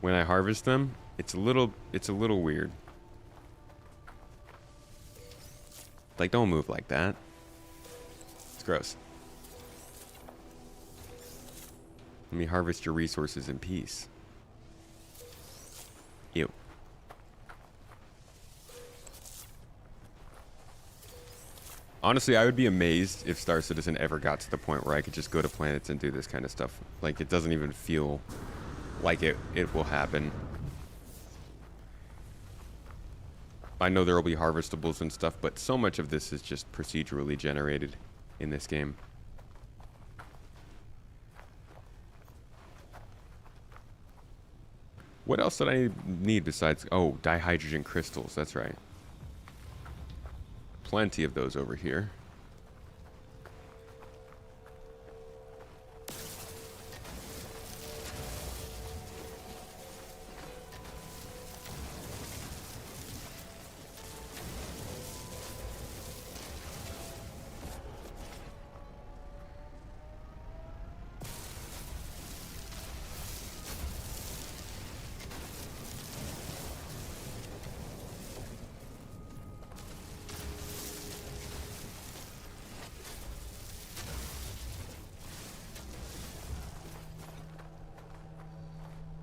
when I harvest them. It's a little weird. Like, don't move like that. It's gross. Let me harvest your resources in peace. Ew. Honestly, I would be amazed if Star Citizen ever got to the point where I could just go to planets and do this kind of stuff. Like, it doesn't even feel like it will happen. I know there will be harvestables and stuff, but so much of this is just procedurally generated in this game. What else did I need besides... oh, dihydrogen crystals, that's right. Plenty of those over here.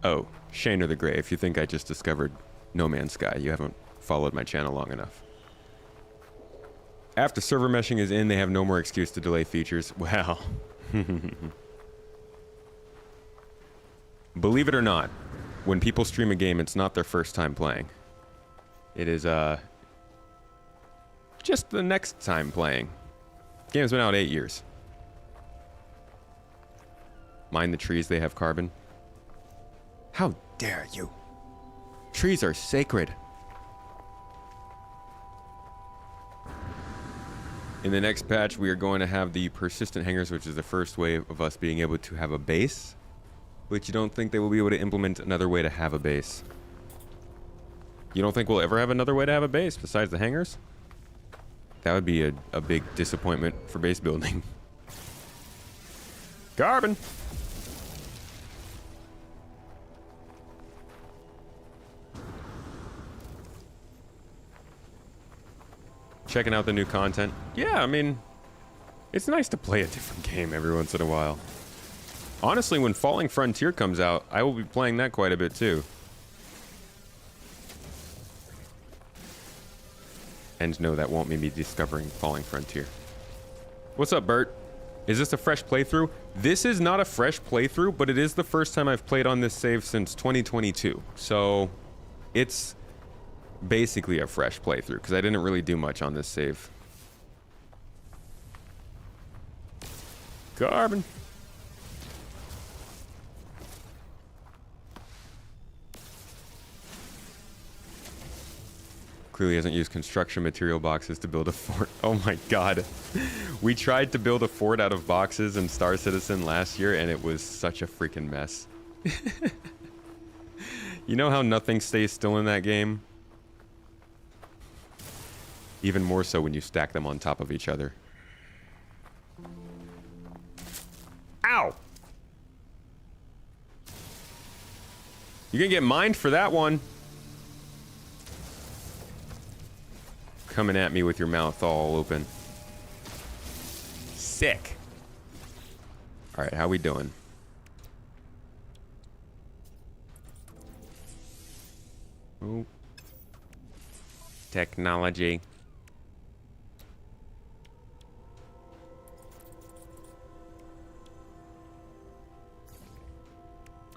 Oh, Shane of the Grey, if you think I just discovered No Man's Sky, you haven't followed my channel long enough. After server meshing is in, they have no more excuse to delay features. Well, believe it or not, when people stream a game, it's not their first time playing. It is, just the next time playing. Game's been out 8 years. Mind the trees, they have carbon. How dare you? Trees are sacred. In the next patch, we are going to have the persistent hangars, which is the first way of us being able to have a base. Which you don't think they will be able to implement another way to have a base? You don't think we'll ever have another way to have a base besides the hangars? That would be a big disappointment for base building. Carbon! Checking out the new content. Yeah, I mean, it's nice to play a different game every once in a while. Honestly, when Falling Frontier comes out, I will be playing that quite a bit too. And no, that won't be me discovering Falling Frontier. What's up, Bert? Is this a fresh playthrough? This is not a fresh playthrough, but it is the first time I've played on this save since 2022. So, it's basically a fresh playthrough, because I didn't really do much on this save. Carbon. Clearly hasn't used construction material boxes to build a fort. Oh my god. We tried to build a fort out of boxes in Star Citizen last year, and it was such a freaking mess. You know how nothing stays still in that game? Even more so when you stack them on top of each other. Ow! You're gonna get mined for that one. Coming at me with your mouth all open. Sick. Alright, how we doing? Oh. Technology.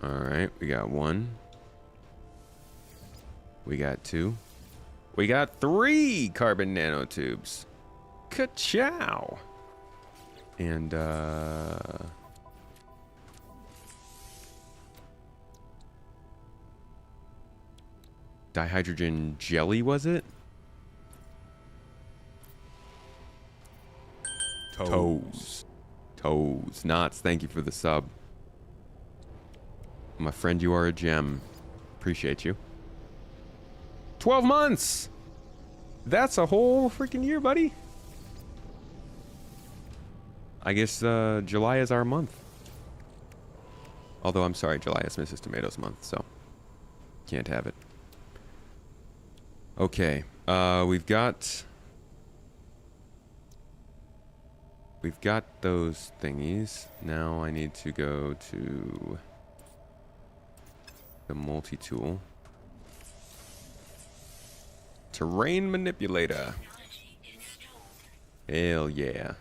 Alright, we got 1. We got 2. We got 3 carbon nanotubes. Ka-chow! And, dihydrogen jelly, was it? Toes. Knots, thank you for the sub. My friend, you are a gem. Appreciate you. 12 months! That's a whole freaking year, buddy. I guess July is our month. Although, I'm sorry, July is Mrs. Tomatoes month, so can't have it. Okay, we've got those thingies. Now I need to go to the multi-tool. Terrain manipulator. Hell yeah.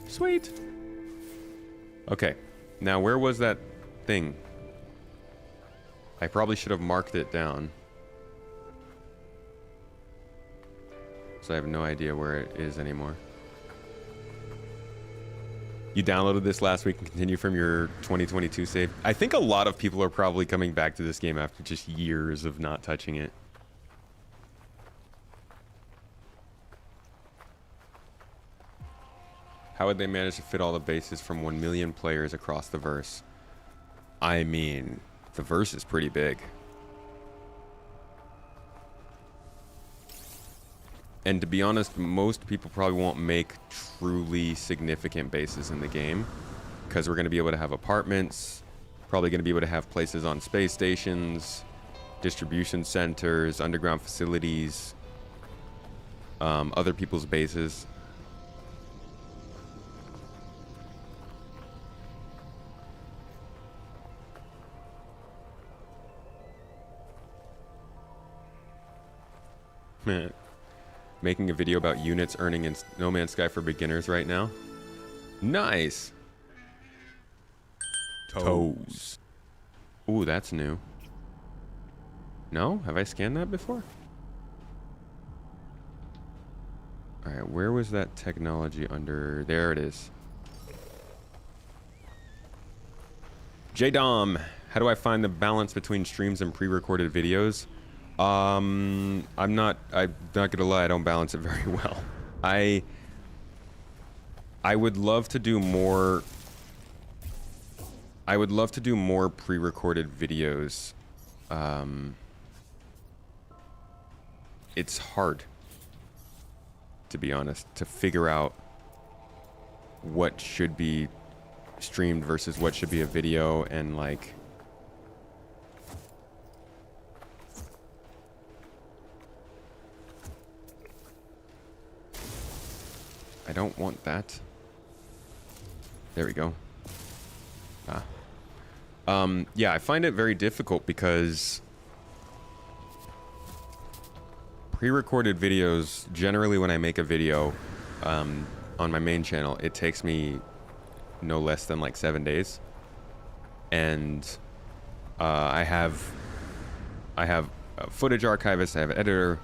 Sweet. Okay. Now where was that thing? I probably should have marked it down. So I have no idea where it is anymore. You downloaded this last week and continue from your 2022 save. I think a lot of people are probably coming back to this game after just years of not touching it. How would they manage to fit all the bases from 1 million players across the verse? I mean, the verse is pretty big. And to be honest, most people probably won't make truly significant bases in the game, because we're going to be able to have apartments, probably going to be able to have places on space stations, distribution centers, underground facilities. other people's bases. Making a video about units earning in No Man's Sky for beginners right now. Nice. Toes. Ooh, that's new. No? Have I scanned that before? Alright, where was that technology under? There it is. J-Dom, how do I find the balance between streams and pre-recorded videos? I'm not gonna lie, I don't balance it very well. I would love to do more. I would love to do more pre-recorded videos. It's hard, to be honest, to figure out what should be streamed versus what should be a video, and like I don't want that. There we go. Yeah, I find it very difficult because pre-recorded videos, generally when I make a video on my main channel, it takes me no less than like 7 days. And I have a footage archivist, I have an editor,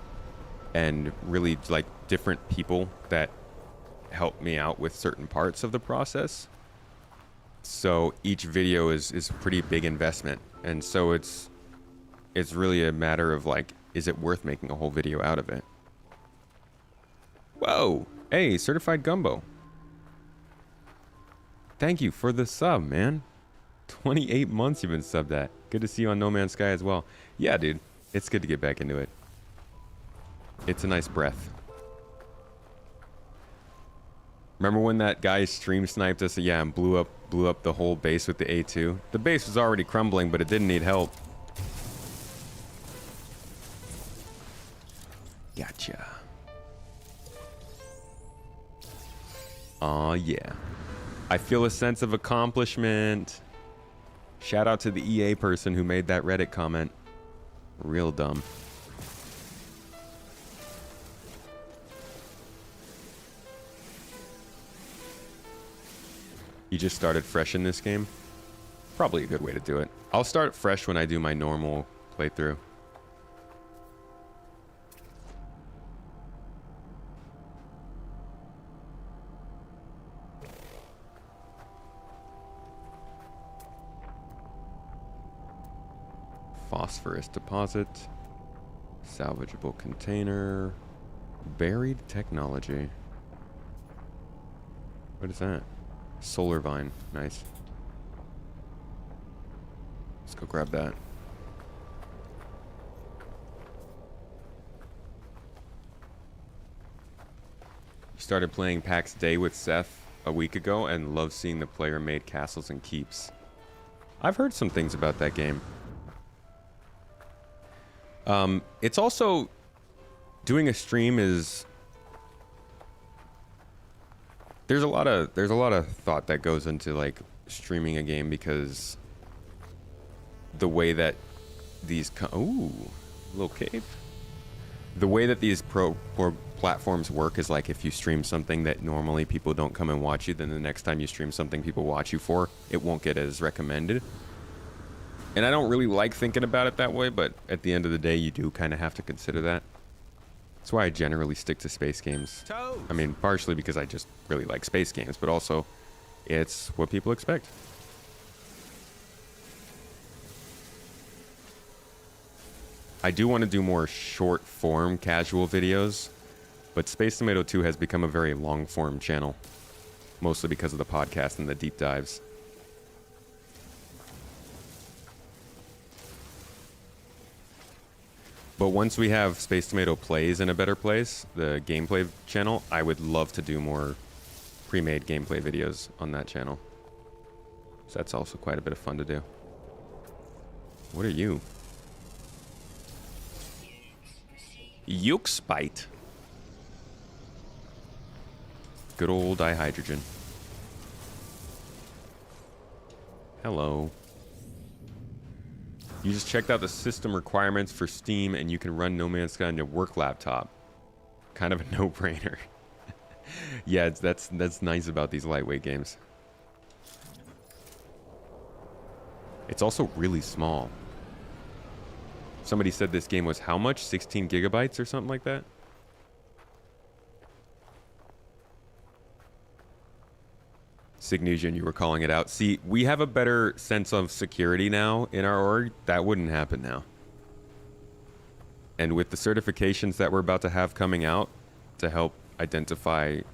and really like different people that help me out with certain parts of the process. So each video is a pretty big investment, and so it's really a matter of like, is it worth making a whole video out of it? Whoa, hey, Certified Gumbo, thank you for the sub, man. 28 months you've been subbed at. Good to see you on No Man's Sky as well. Yeah, dude, it's good to get back into it. It's a nice breath. Remember when that guy stream sniped us? Yeah, and blew up the whole base with the A2. The base was already crumbling, but it didn't need help. Gotcha. Aw, yeah. I feel a sense of accomplishment. Shout out to the EA person who made that Reddit comment. Real dumb. You just started fresh in this game? Probably a good way to do it. I'll start fresh when I do my normal playthrough. Phosphorus deposit. Salvageable container. Buried technology. What is that? Solar vine. Nice. Let's go grab that. Started playing PAX Day with Seth a week ago and love seeing the player-made castles and keeps. I've heard some things about that game. It's also... doing a stream is... There's a lot of thought that goes into like streaming a game, because the way that these ooh, little cave. The way that these pro platforms work is like, if you stream something that normally people don't come and watch you, then the next time you stream something people watch you for, it won't get as recommended. And I don't really like thinking about it that way, but at the end of the day, you do kind of have to consider that. That's why I generally stick to space games. I mean, partially because I just really like space games, but also it's what people expect. I do want to do more short form casual videos, but Space Tomato 2 has become a very long form channel, mostly because of the podcast and the deep dives. But once we have Space Tomato Plays in a better place, the gameplay channel, I would love to do more pre-made gameplay videos on that channel. So that's also quite a bit of fun to do. What are you? Yuxbite. Good old dihydrogen. Hello. You just checked out the system requirements for Steam and you can run No Man's Sky on your work laptop. Kind of a no-brainer. Yeah, that's nice about these lightweight games. It's also really small. Somebody said this game was how much? 16 gigabytes or something like that? Signusion, you were calling it out. See, we have a better sense of security now in our org. That wouldn't happen now. And with the certifications that we're about to have coming out to help identify, you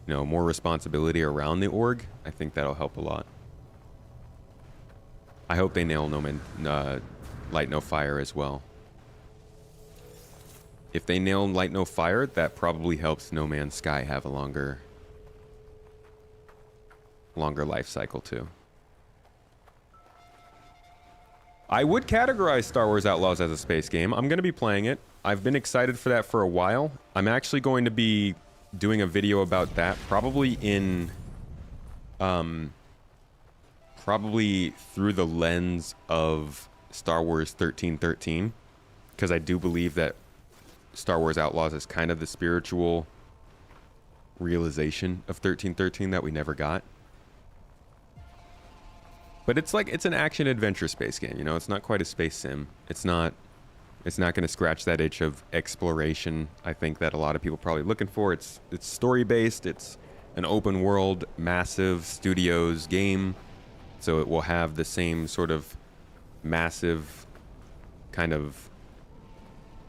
know, more responsibility around the org, I think that'll help a lot. I hope they nail Light No Fire as well. If they nail Light No Fire, that probably helps No Man's Sky have a longer life cycle too. I would categorize Star Wars Outlaws as a space game. I'm going to be playing it. I've been excited for that for a while. I'm actually going to be doing a video about that probably in probably through the lens of Star Wars 1313, because I do believe that Star Wars Outlaws is kind of the spiritual realization of 1313 that we never got. But it's like, it's an action adventure space game, you know. It's not quite a space sim. It's not going to scratch that itch of exploration I think that a lot of people are probably looking for. It's story based. It's an open world, massive studios game, so it will have the same sort of massive kind of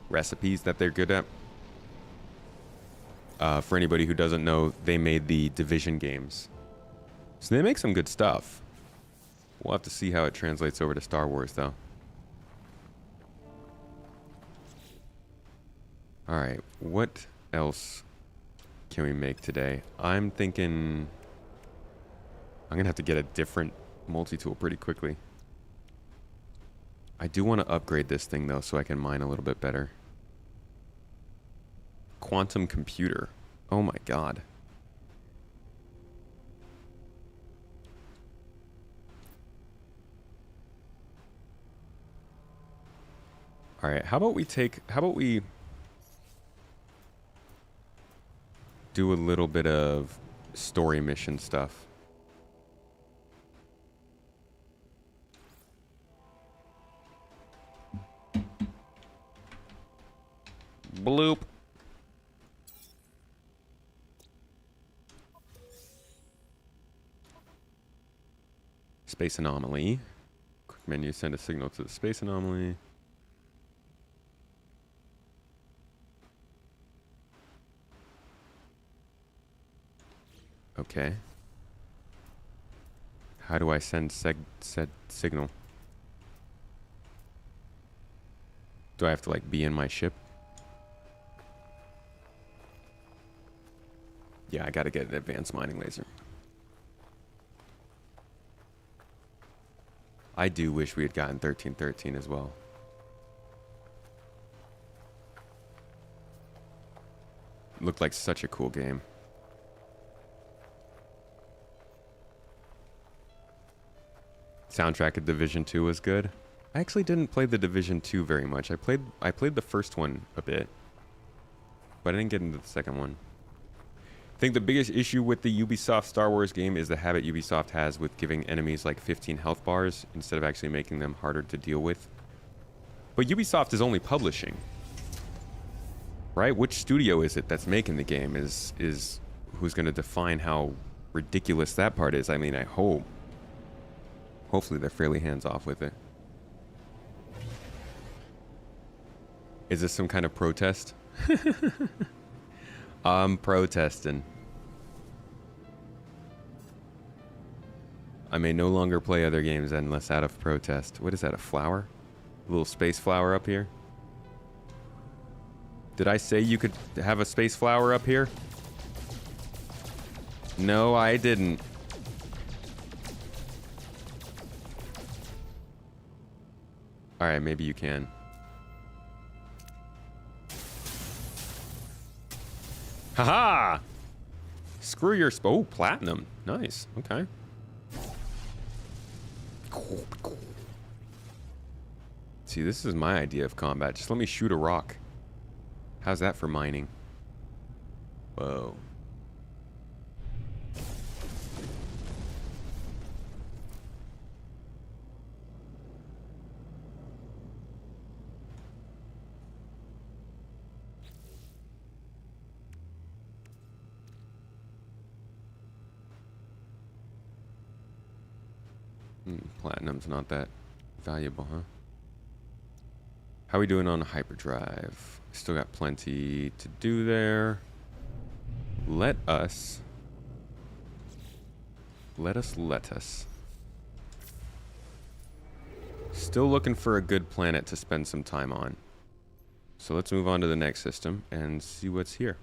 recipes that they're good at. For anybody who doesn't know, they made the Division games, so they make some good stuff. We'll have to see how it translates over to Star Wars, though. Alright, what else can we make today? I'm thinking I'm going to have to get a different multi-tool pretty quickly. I do want to upgrade this thing, though, so I can mine a little bit better. Quantum computer. Oh my god. All right, how about we do a little bit of story mission stuff. Bloop. Space anomaly. Quick menu, send a signal to the space anomaly. Okay. How do I send said signal? Do I have to like be in my ship? Yeah, I gotta get an advanced mining laser. I do wish we had gotten 1313 as well. Looked like such a cool game. Soundtrack of Division 2 was good. I actually didn't play the Division 2 very much. I played the first one a bit, but I didn't get into the second one. I think the biggest issue with the Ubisoft Star Wars game is the habit Ubisoft has with giving enemies like 15 health bars instead of actually making them harder to deal with. But Ubisoft is only publishing, right? Which studio is it that's making the game is who's going to define how ridiculous that part is. I mean, I hope. Hopefully they're fairly hands-off with it. Is this some kind of protest? I'm protesting. I may no longer play other games unless out of protest. What is that, a flower? A little space flower up here? Did I say you could have a space flower up here? No, I didn't. Alright, maybe you can. Haha! Screw your... Oh, platinum. Nice. Okay. See, this is my idea of combat. Just let me shoot a rock. How's that for mining? Whoa. Platinum's not that valuable, huh? How are we doing on hyperdrive? Still got plenty to do there. Let us. Still looking for a good planet to spend some time on. So let's move on to the next system and see what's here.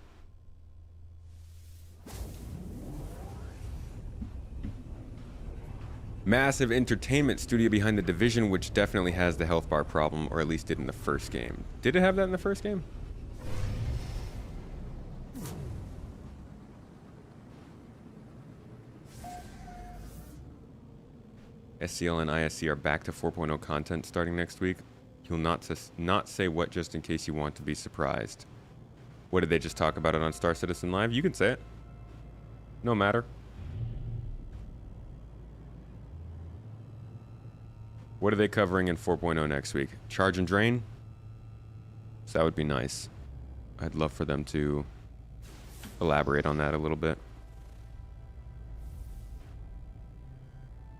Massive entertainment studio behind The Division, which definitely has the health bar problem, or at least did in the first game. Did it have that in the first game? SCL and ISC are back to 4.0 content starting next week. You'll not say what just in case you want to be surprised. What, did they just talk about it on Star Citizen Live? You can say it. No matter. What are they covering in 4.0 next week? Charge and drain? So that would be nice. I'd love for them to elaborate on that a little bit.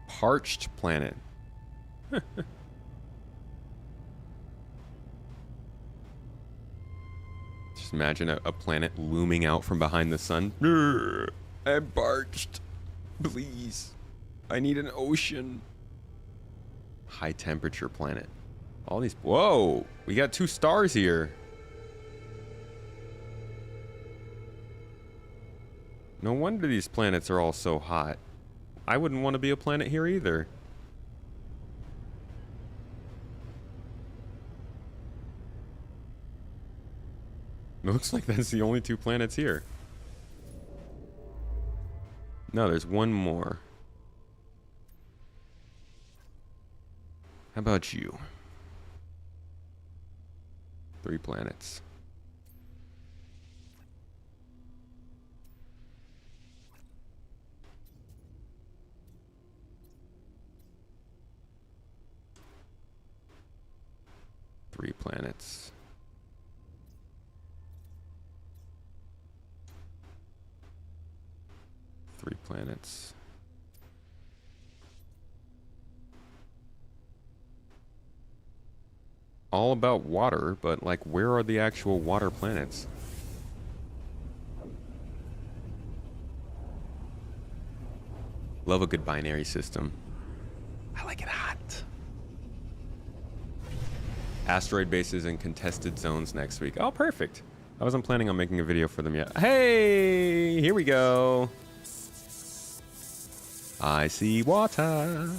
Parched planet. Just imagine a planet looming out from behind the sun. I'm parched. Please. I need an ocean. High temperature planet. All these... Whoa! We got 2 stars here. No wonder these planets are all so hot. I wouldn't want to be a planet here either. It looks like that's the only 2 planets here. No, there's one more. How about you? 3 planets. Three planets. Three planets. All about water, but like, where are the actual water planets? Love a good binary system. I like it hot. Asteroid bases and contested zones next week. Oh, perfect. I wasn't planning on making a video for them yet. Hey, here we go. I see water.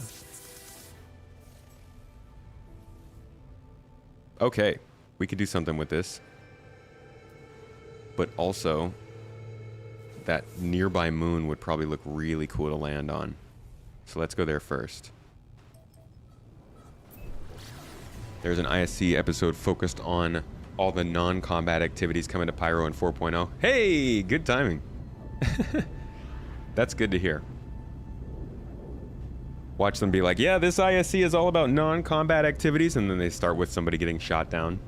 Okay, we could do something with this. But also, that nearby moon would probably look really cool to land on. So let's go there first. There's an ISC episode focused on all the non-combat activities coming to Pyro in 4.0. Hey, good timing. That's good to hear. Watch them be like, yeah, this ISC is all about non-combat activities, and then they start with somebody getting shot down.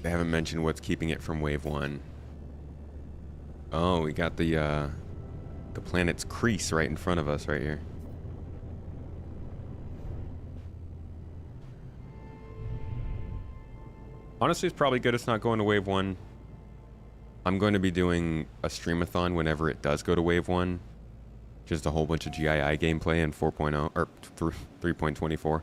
They haven't mentioned what's keeping it from Wave 1. Oh, we got the planet's crease right in front of us right here. Honestly, it's probably good it's not going to Wave 1. I'm going to be doing a streamathon whenever it does go to Wave 1. Just a whole bunch of GII gameplay in 4.0, or 3.24.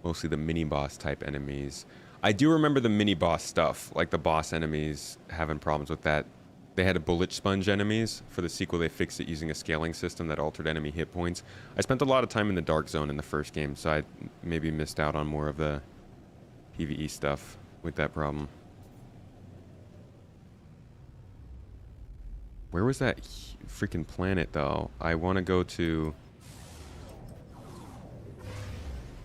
Mostly the mini-boss type enemies. I do remember the mini-boss stuff, like the boss enemies having problems with that. They had a bullet sponge enemies. For the sequel, they fixed it using a scaling system that altered enemy hit points. I spent a lot of time in the dark zone in the first game, so I maybe missed out on more of the PvE stuff with that problem. Where was that freaking planet, though? I want to go to...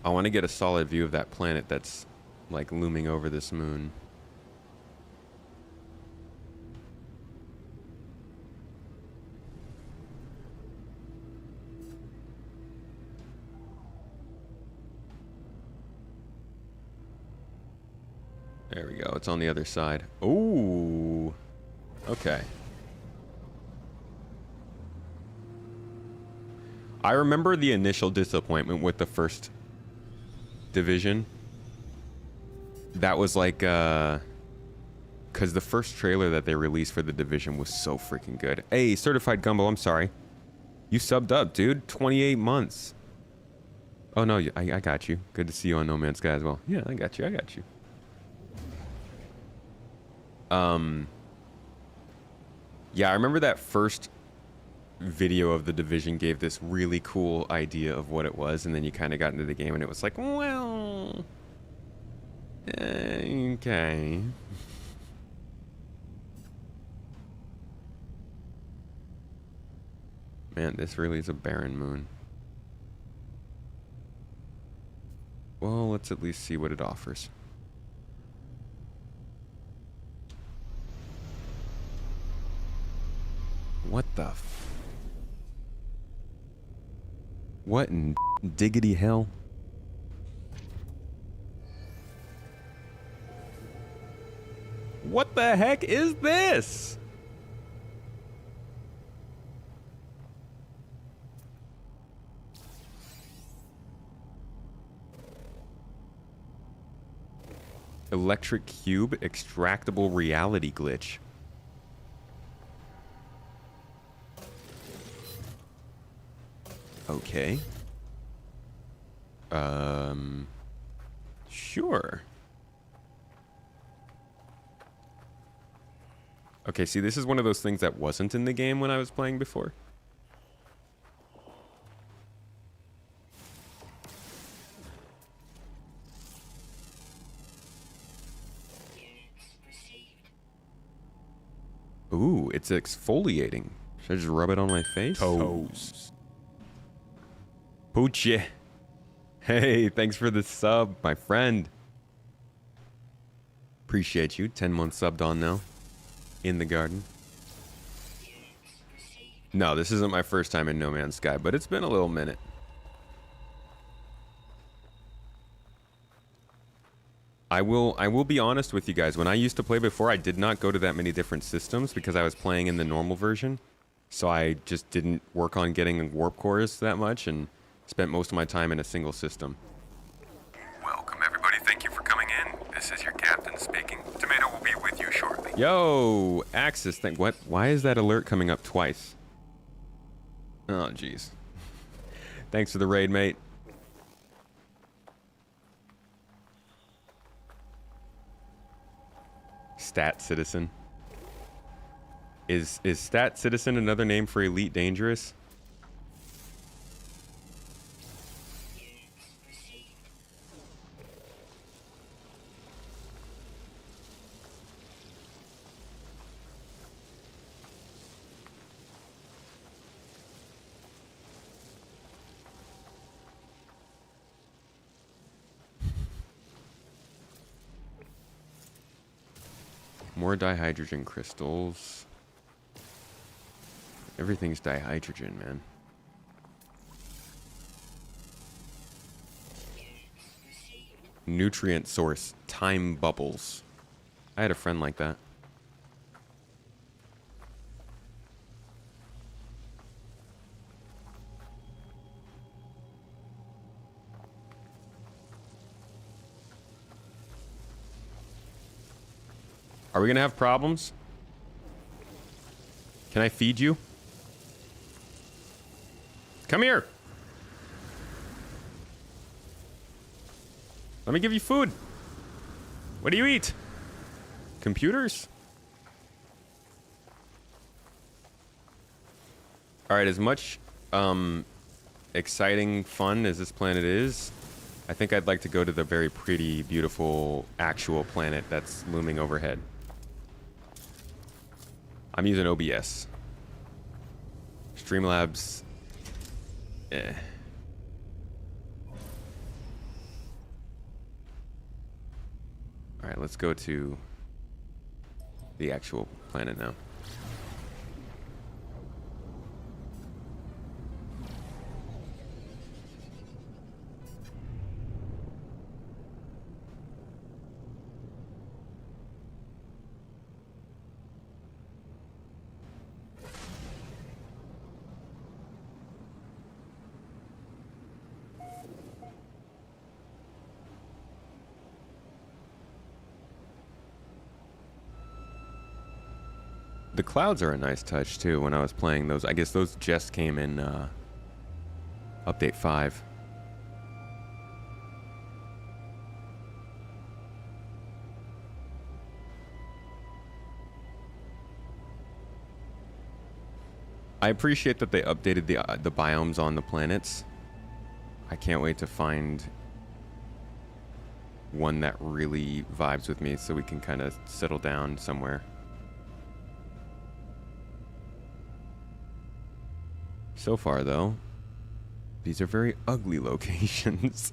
I want to get a solid view of that planet that's, like, looming over this moon. There we go. It's on the other side. Ooh. Okay. I remember the initial disappointment with the first Division. That was like, because the first trailer that they released for the Division was so freaking good. Hey, Certified Gumbo, I'm sorry. You subbed up, dude. 28 months. Oh, no, I got you. Good to see you on No Man's Sky as well. Yeah, I got you. I got you. Yeah, I remember that first video of the Division gave this really cool idea of what it was, and then you kind of got into the game and it was like, well, okay. Man, this really is a barren moon. Well, let's at least see what it offers. What the what in diggity hell? What the heck is this? Electric cube extractable reality glitch. Okay. Sure. Okay, see, this is one of those things that wasn't in the game when I was playing before. Ooh, it's exfoliating. Should I just rub it on my face? Toes. Poochie. Hey, thanks for the sub, my friend. Appreciate you. 10 months subbed on now. In the garden. No, this isn't my first time in No Man's Sky, but it's been a little minute. I will be honest with you guys. When I used to play before, I did not go to that many different systems because I was playing in the normal version. So I just didn't work on getting warp cores that much and spent most of my time in a single system. Welcome, everybody. Thank you for coming in. This is your captain speaking. Tomato will be with you shortly. Yo, Axis. What? Why is that alert coming up twice? Oh, jeez. Thanks for the raid, mate. Stat Citizen. Is Stat Citizen another name for Elite Dangerous? More dihydrogen crystals. Everything's dihydrogen, man. Nutrient source. Time bubbles. I had a friend like that. Are we gonna have problems? Can I feed you? Come here. Let me give you food. What do you eat? Computers? All right, as much exciting fun as this planet is, I think I'd like to go to the very pretty, beautiful, actual planet that's looming overhead. I'm using OBS. Streamlabs... eh. Alright, let's go to the actual planet now. The clouds are a nice touch too when I was playing those. I guess those just came in update 5. I appreciate that they updated the biomes on the planets. I can't wait to find one that really vibes with me so we can kind of settle down somewhere. So far, though, these are very ugly locations.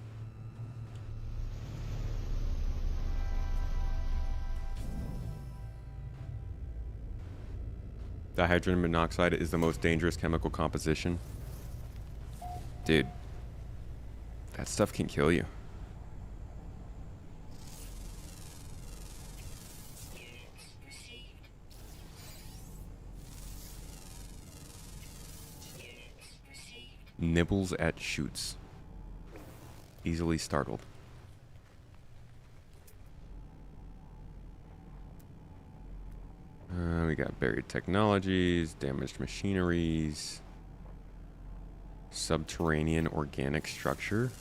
Dihydrogen monoxide is the most dangerous chemical composition. Dude, that stuff can kill you. Nibbles at shoots. Easily startled. We got buried technologies, damaged machineries, subterranean organic structure.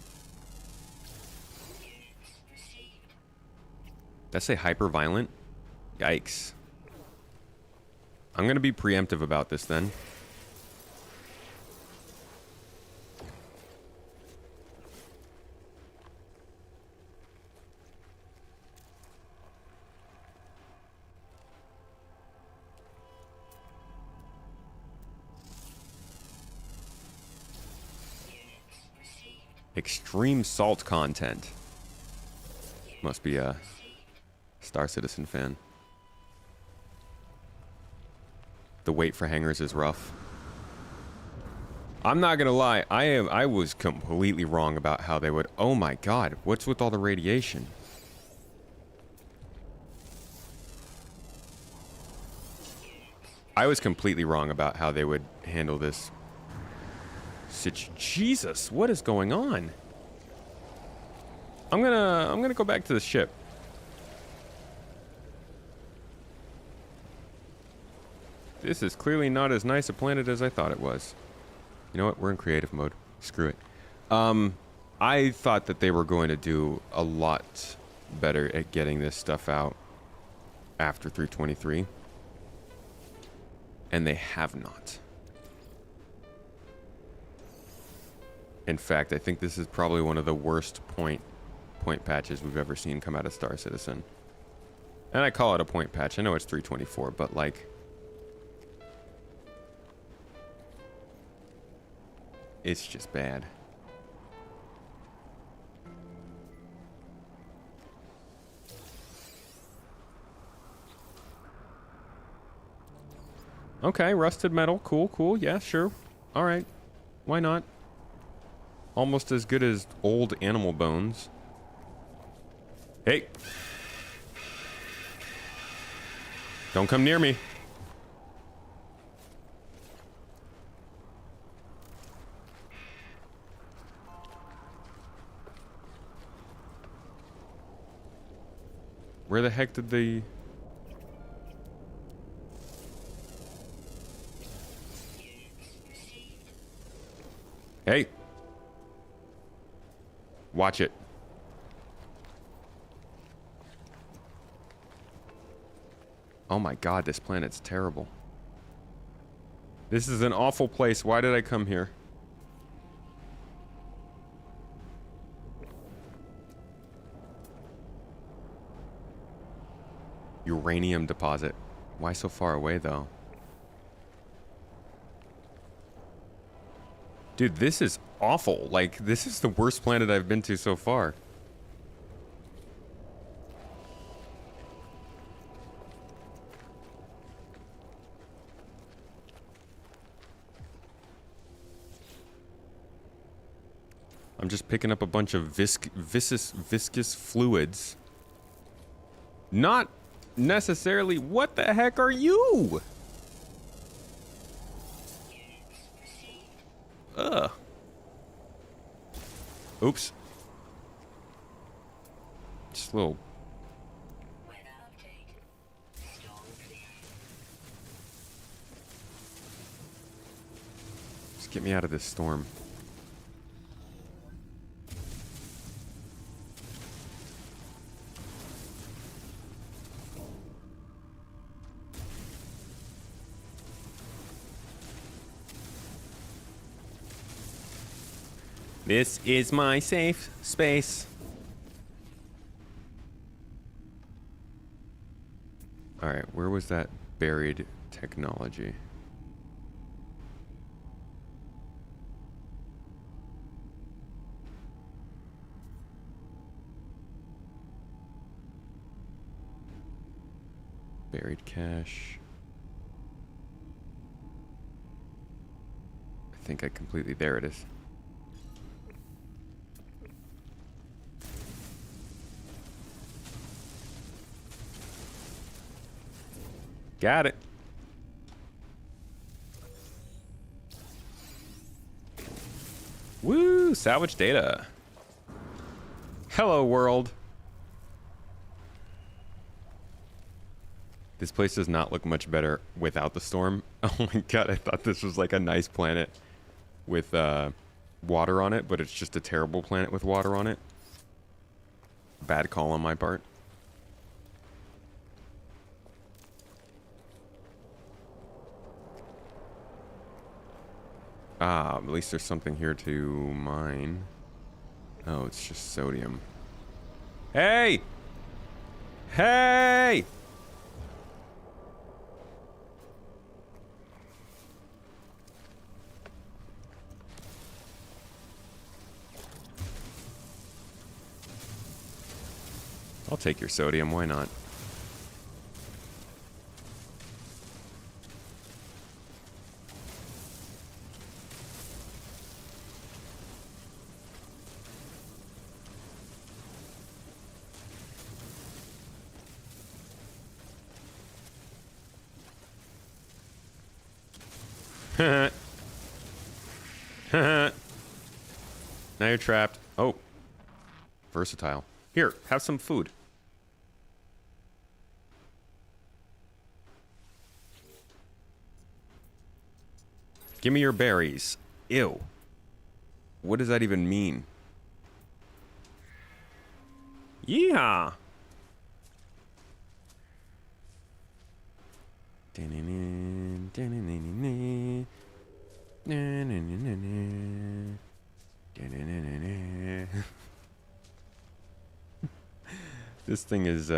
That's a hyper-violent? Yikes. I'm gonna be preemptive about this then. Extreme salt content. Must be a Star Citizen fan. The wait for hangars is rough. I'm not gonna lie, I was completely wrong about how they would. Oh my god, what's with all the radiation? I was completely wrong about how they would handle this. Jesus, what is going on? I'm gonna go back to the ship. This is clearly not as nice a planet as I thought it was. You know what? We're in creative mode. Screw it. I thought that they were going to do a lot better at getting this stuff out after 323. And they have not. In fact, I think this is probably one of the worst point patches we've ever seen come out of Star Citizen. And I call it a point patch. I know it's 324, but like... it's just bad. Okay, rusted metal. Cool, cool. Yeah, sure. Alright. Why not? Almost as good as old animal bones. Hey! Don't come near me. Where the heck did the... Hey! Watch it. Oh my god, this planet's terrible. This is an awful place. Why did I come here? uranium deposit. Why so far away, though? Dude, this is awful. Like, this is the worst planet I've been to so far. I'm just picking up a bunch of viscous fluids. Not necessarily. What the heck are you? Ugh. Oops. Just a little. Just get me out of this storm. This is my safe space. Alright, where was that buried technology? Buried cache. I think I completely... There it is. Got it. Woo! Salvage data. Hello, world. This place does not look much better without the storm. Oh my god, I thought this was like a nice planet with water on it, but it's just a terrible planet with water on it. Bad call on my part. Ah, at least there's something here to mine. Oh, it's just sodium. Hey! Hey! I'll take your sodium, why not? Now you're trapped. Oh. Versatile. Here, have some food. Give me your berries. Ew. What does that even mean? Yeehaw! This thing is,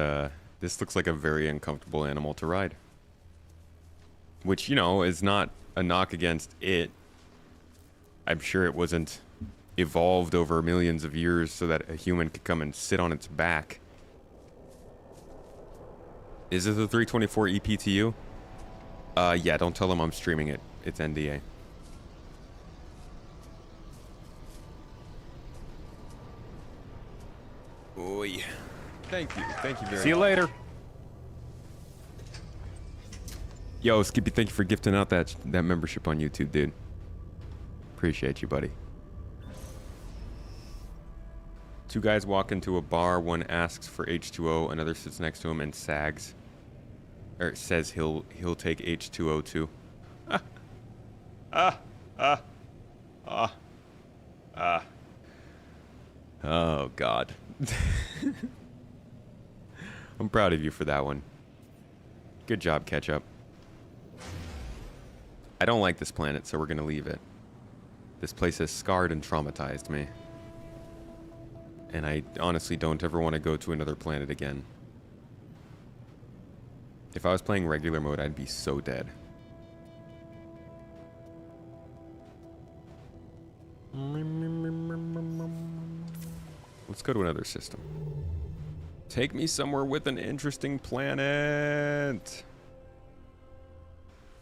this looks like a very uncomfortable animal to ride. Which, you know, is not a knock against it. I'm sure it wasn't evolved over millions of years so that a human could come and sit on its back. Is it the 324 EPTU? Yeah, don't tell them I'm streaming it. It's NDA. Oy. Thank you. Thank you very much. See you later. Yo, Skippy, thank you for gifting out that membership on YouTube, dude. Appreciate you, buddy. Two guys walk into a bar. One asks for H2O. Another sits next to him and sags. Or says he'll take H2O too. Oh, God. I'm proud of you for that one. Good job, Ketchup. I don't like this planet, so we're gonna leave it. This place has scarred and traumatized me. And I honestly don't ever want to go to another planet again. If I was playing regular mode, I'd be so dead. Let's go to another system. Take me somewhere with an interesting planet.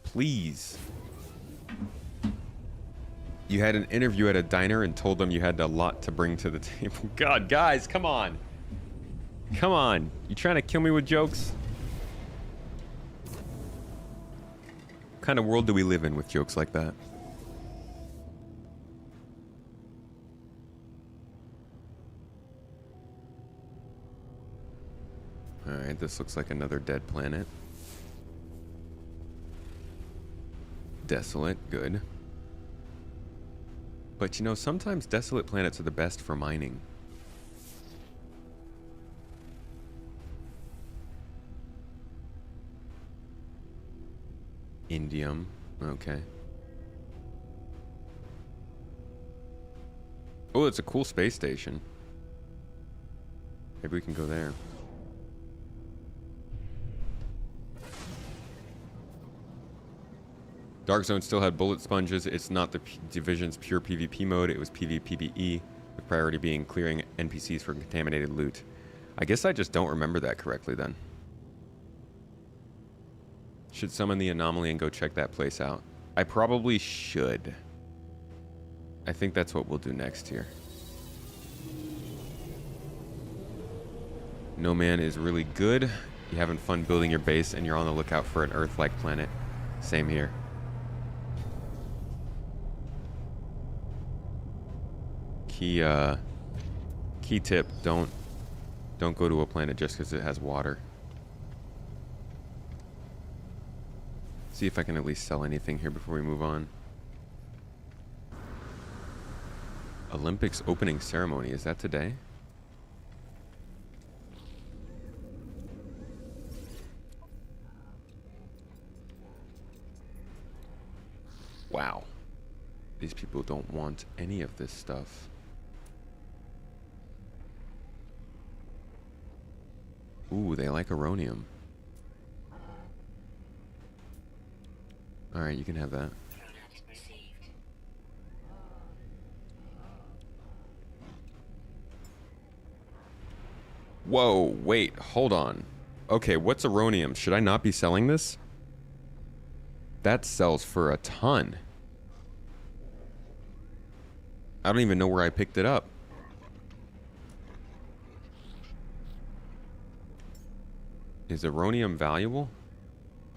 Please. You had an interview at a diner and told them you had a lot to bring to the table. God, guys, come on. Come on. You trying to kill me with jokes? What kind of world do we live in with jokes like that? Alright, this looks like another dead planet. Desolate, good. But you know, sometimes desolate planets are the best for mining. Indium, okay. Oh, it's a cool space station. Maybe we can go there. Dark Zone still had bullet sponges. It's not the Division's pure PvP mode. It was PvPvE, with priority being clearing NPCs for contaminated loot. I guess I just don't remember that correctly then. Should summon the anomaly and go check that place out. I probably should. I think that's what we'll do next here. No Man is really good. You're having fun building your base and you're on the lookout for an Earth-like planet. Same here. Key tip, don't go to a planet just because it has water. See if I can at least sell anything here before we move on. Olympics opening ceremony, is that today? Wow. These people don't want any of this stuff. Ooh, they like uranium. Alright, you can have that. Whoa, wait, hold on. Okay, what's uranium? Should I not be selling this? That sells for a ton. I don't even know where I picked it up. Is uranium valuable?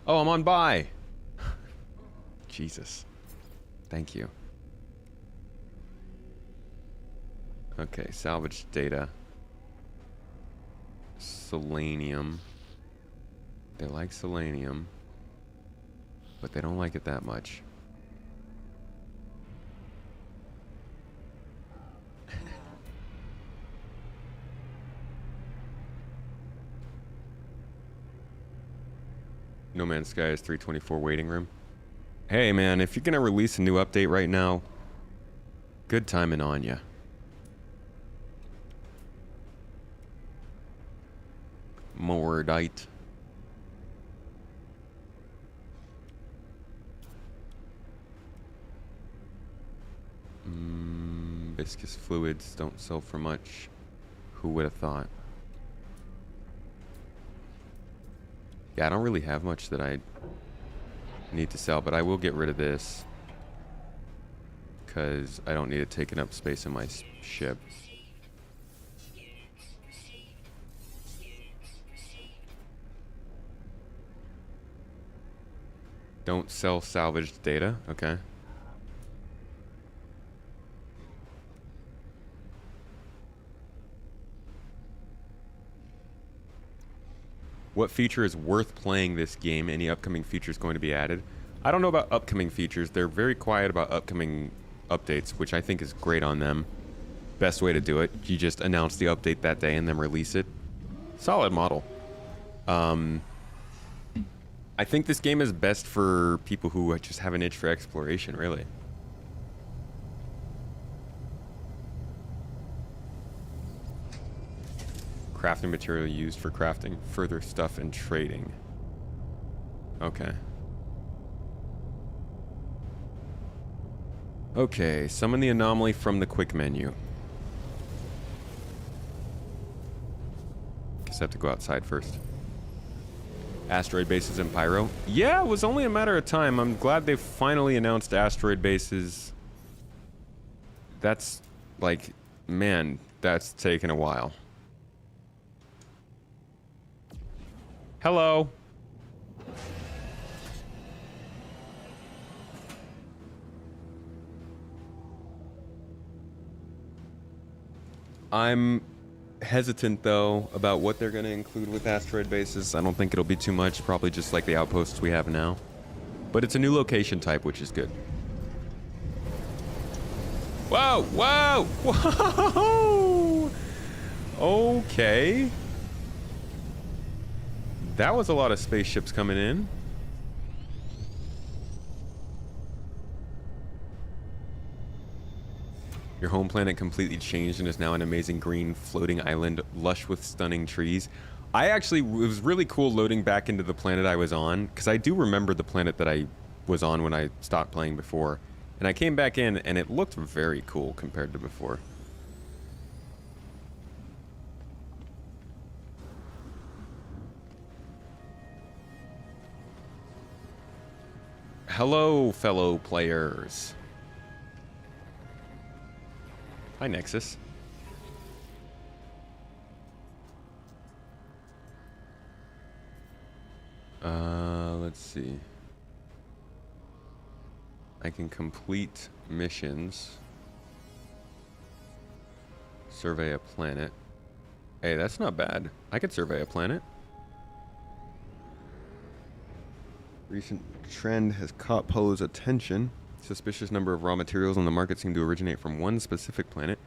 Oh, I'm on buy. Jesus. Thank you. Okay, salvage data. Selenium. They like selenium, but they don't like it that much. No Man's Sky is 324 waiting room. Hey man, if you're gonna release a new update right now, good timing on ya. Mordite. Viscous fluids don't sell for much. Who would have thought? Yeah, I don't really have much that I need to sell, but I will get rid of this because I don't need it taking up space in my ship. Don't sell salvaged data. Okay. What feature is worth playing this game? Any upcoming features going to be added? I don't know about upcoming features. They're very quiet about upcoming updates, which I think is great on them. Best way to do it. You just announce the update that day and then release it. Solid model. I think this game is best for people who just have an itch for exploration, really. Crafting material used for crafting further stuff and trading. Okay. Okay, summon the anomaly from the quick menu. Guess I have to go outside first. Asteroid bases in Pyro? Yeah, it was only a matter of time. I'm glad they finally announced asteroid bases. That's, like, man, that's taken a while. Hello. I'm hesitant, though, about what they're going to include with asteroid bases. I don't think it'll be too much. Probably just like the outposts we have now. But it's a new location type, which is good. Whoa! Whoa! Whoa! Okay. That was a lot of spaceships coming in. Your home planet completely changed and is now an amazing green floating island, lush with stunning trees. It was really cool loading back into the planet I was on, because I do remember the planet that I was on when I stopped playing before. And I came back in, and it looked very cool compared to before. Hello, fellow players. Hi, Nexus. Let's see. I can complete missions. Survey a planet. Hey, that's not bad. I could survey a planet. Recent trend has caught Polo's attention. Suspicious number of raw materials on the market seem to originate from one specific planet.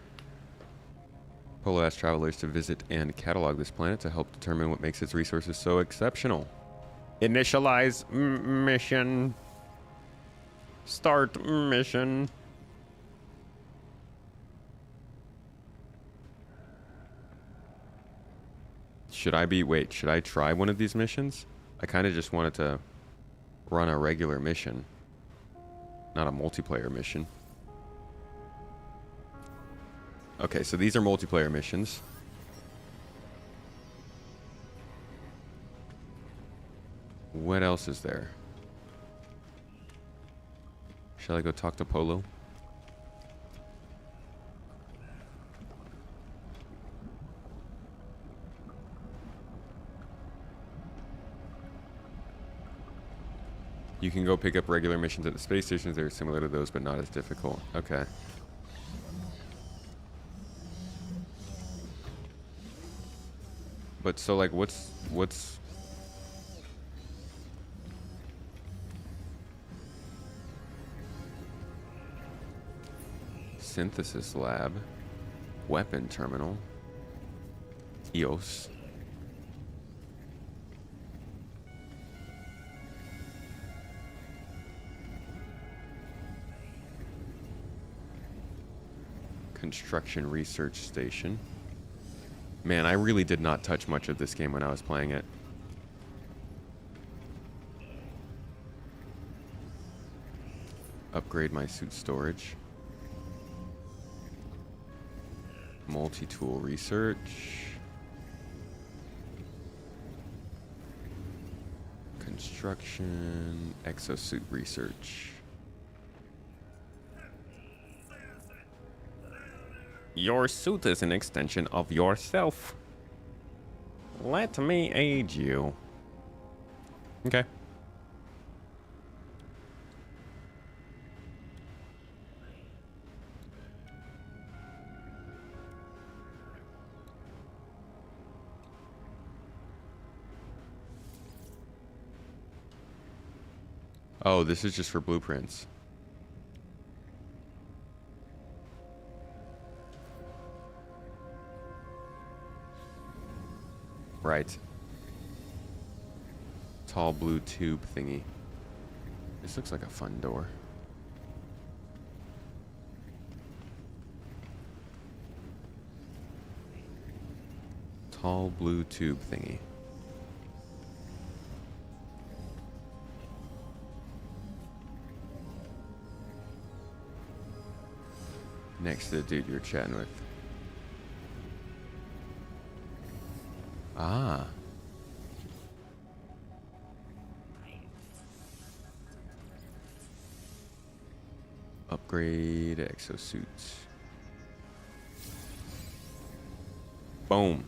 Polo asks travelers to visit and catalog this planet to help determine what makes its resources so exceptional. Initialize mission. Start mission. Should I try one of these missions? I kind of just wanted to run a regular mission, not a multiplayer mission. Okay, so these are multiplayer missions. What else is there? Shall I go talk to Polo? You can go pick up regular missions at the space stations. They're similar to those, but not as difficult. Okay. But so, like, what's... Synthesis lab. Weapon terminal. EOS. Construction research station. Man, I really did not touch much of this game when I was playing it. Upgrade my suit storage. Multi-tool research. Construction. Exosuit research. Your suit is an extension of yourself. Let me aid you. Okay. Oh, this is just for blueprints. Right. Tall blue tube thingy. This looks like a fun door. Tall blue tube thingy. Next to the dude you're chatting with. Ah. Upgrade exosuits. Boom.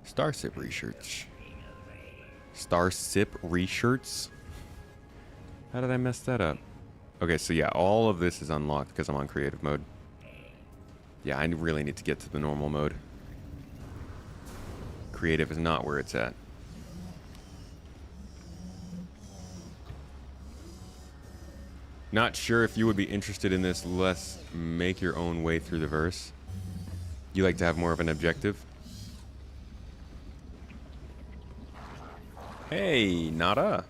Starship reshirts. Starship reshirts? How did I mess that up? Okay, so yeah, all of this is unlocked because I'm on creative mode. Yeah, I really need to get to the normal mode. Creative is not where it's at. Not sure if you would be interested in this. Let's make your own way through the verse. You like to have more of an objective? Hey, nada.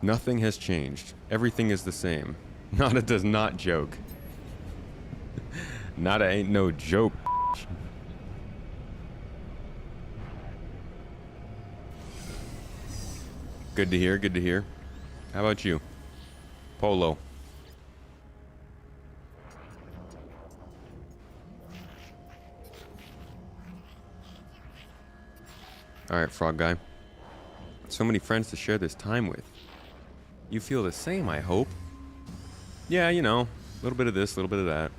Nothing has changed. Everything is the same. Nada does not joke. Nada ain't no joke. Good to hear, good to hear. How about you? Polo. Alright, frog guy. So many friends to share this time with. You feel the same, I hope. Yeah, you know, a little bit of this, a little bit of that.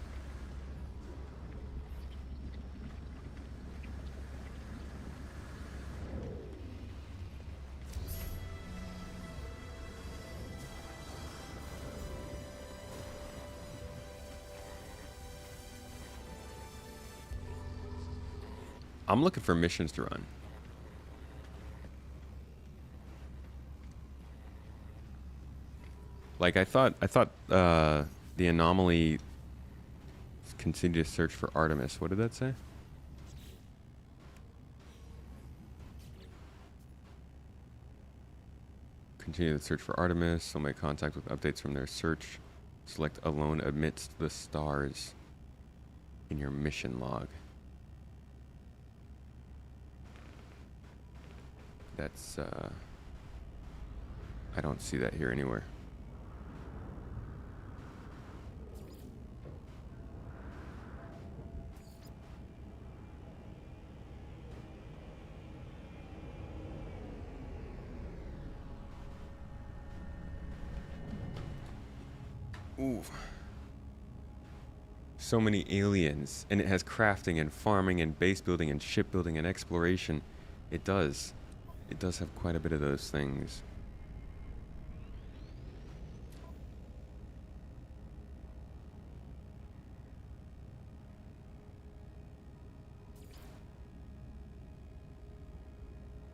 I'm looking for missions to run. Like I thought the anomaly continue to search for Artemis. What did that say? Continue the search for Artemis. They'll make contact with updates from their search. Select alone amidst the stars in your mission log. That's I don't see that here anywhere. Ooh. So many aliens, and it has crafting and farming and base building and shipbuilding and exploration. It does. It does have quite a bit of those things.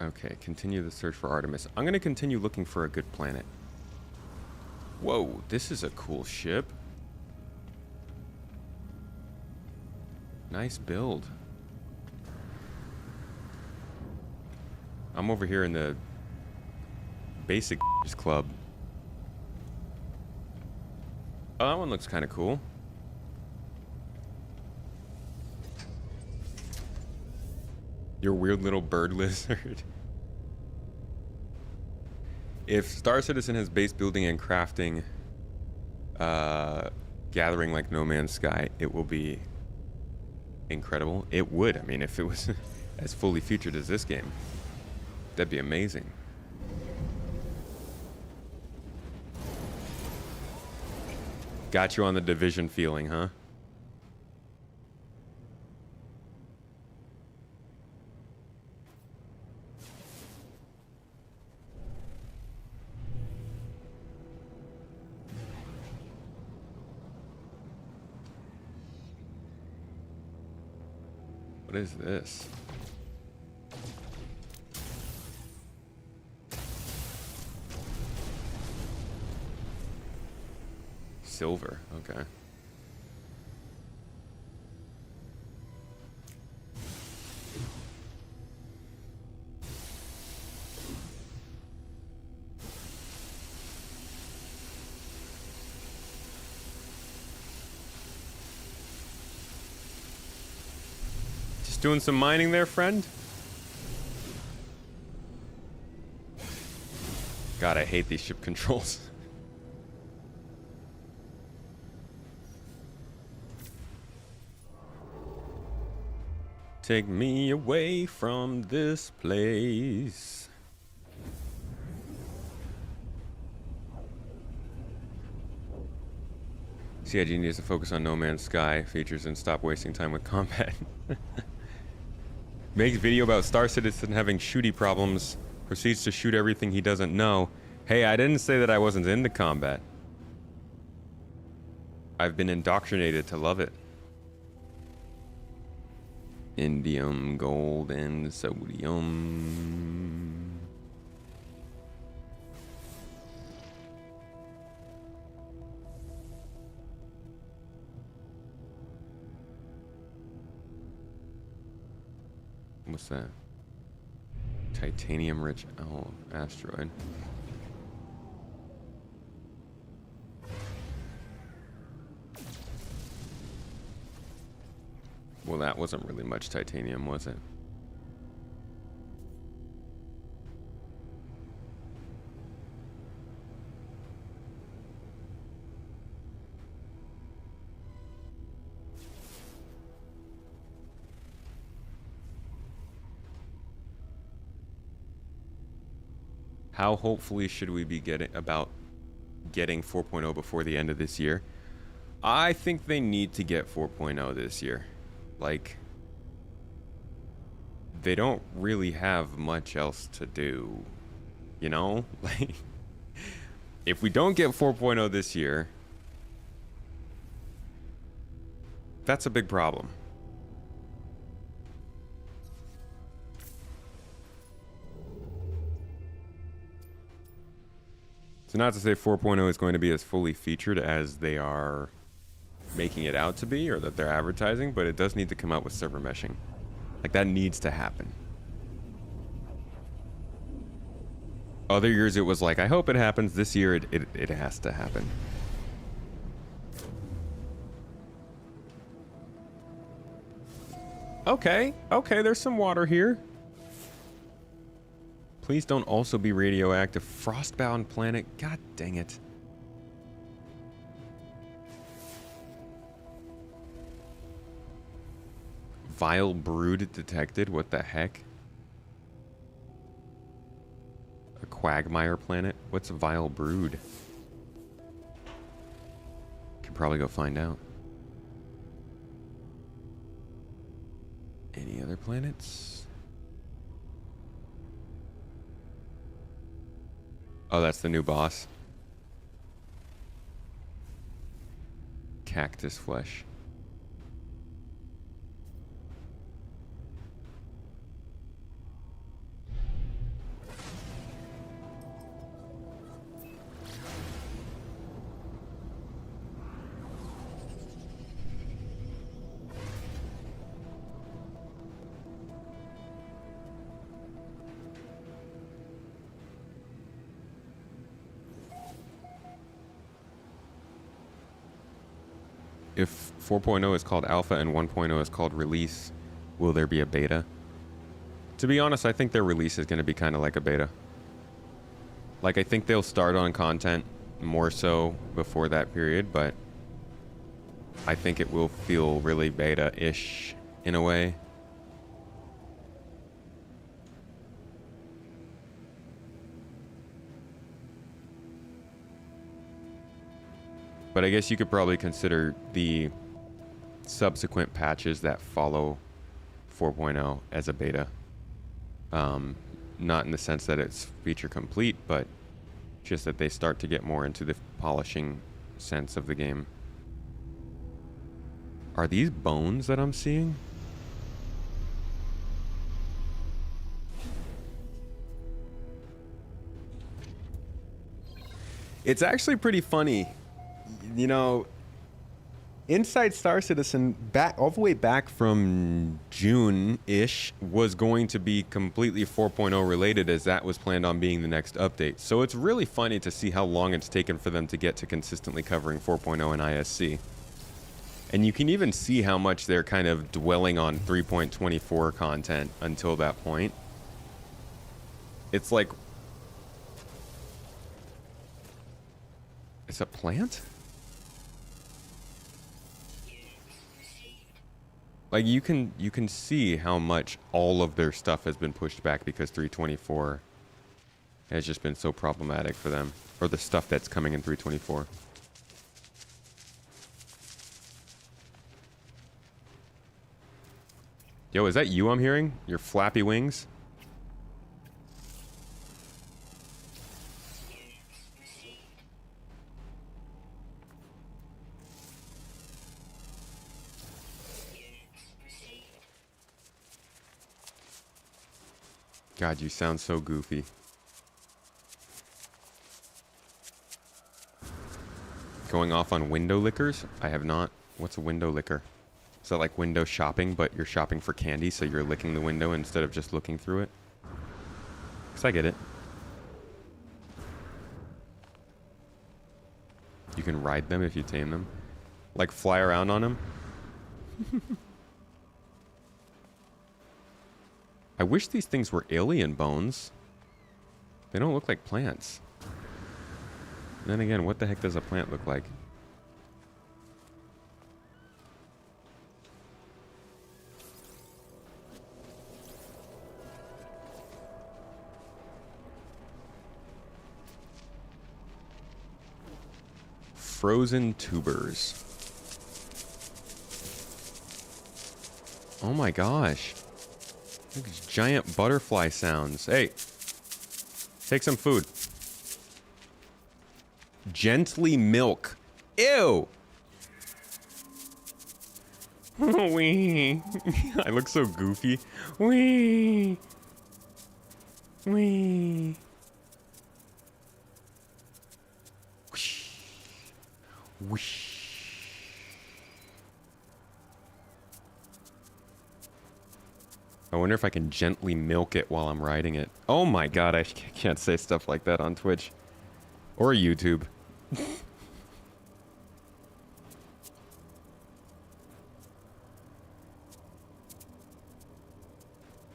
Okay, continue the search for Artemis. I'm going to continue looking for a good planet. Whoa, this is a cool ship. Nice build. I'm over here in the basic club. Oh, that one looks kind of cool. Your weird little bird lizard. If Star Citizen has base building and crafting, gathering like No Man's Sky, it will be incredible. It would. I mean, if it was as fully featured as this game, that'd be amazing. Got you on the Division feeling, huh? What is this? Silver, okay. Just doing some mining there, friend? God, I hate these ship controls. Take me away from this place. CIG needs to focus on No Man's Sky features and stop wasting time with combat. Makes video about Star Citizen having shooty problems. Proceeds to shoot everything he doesn't know. Hey, I didn't say that I wasn't into combat. I've been indoctrinated to love it. Indium, gold, and sodium. What's that? Titanium-rich asteroid. Well, that wasn't really much titanium, was it? How hopefully should we be getting 4.0 before the end of this year? I think they need to get 4.0 this year. Like, they don't really have much else to do, you know? Like, if we don't get 4.0 this year, that's a big problem. So not to say 4.0 is going to be as fully featured as they are making it out to be, or that they're advertising, but it does need to come out with server meshing. Like, that needs to happen. Other years it was like, I hope it happens. This year it has to happen. Okay, there's some water here. Please don't also be radioactive. Frostbound planet. God dang it. Vile brood detected. What the heck? A quagmire planet? What's a vile brood? Could probably go find out. Any other planets? Oh, that's the new boss. Cactus flesh. If 4.0 is called alpha and 1.0 is called release, will there be a beta? To be honest, I think their release is going to be kind of like a beta. Like, I think they'll start on content more so before that period, but I think it will feel really beta-ish in a way. But I guess you could probably consider the subsequent patches that follow 4.0 as a beta. Not in the sense that it's feature complete, but just that they start to get more into the polishing sense of the game. Are these bones that I'm seeing? It's actually pretty funny. You know, Inside Star Citizen, back all the way back from June-ish, was going to be completely 4.0 related, as that was planned on being the next update. So it's really funny to see how long it's taken for them to get to consistently covering 4.0 and ISC. And you can even see how much they're kind of dwelling on 3.24 content until that point. It's like... It's a plant? Like, you can see how much all of their stuff has been pushed back because 324 has just been so problematic for them. Or the stuff that's coming in 324. Yo, is that you I'm hearing? Your flappy wings? God, you sound so goofy. Going off on window lickers? I have not. What's a window licker? Is that like window shopping, but you're shopping for candy, so you're licking the window instead of just looking through it? Because I get it. You can ride them if you tame them. Like fly around on them. I wish these things were alien bones. They don't look like plants. Then again, what the heck does a plant look like? Frozen tubers. Oh my gosh. Look at these giant butterfly sounds. Hey, take some food. Gently milk. Ew. Wee. I look so goofy. Wee. Wee. Whoosh. Whoosh. I wonder if I can gently milk it while I'm riding it. Oh my god, I can't say stuff like that on Twitch. Or YouTube.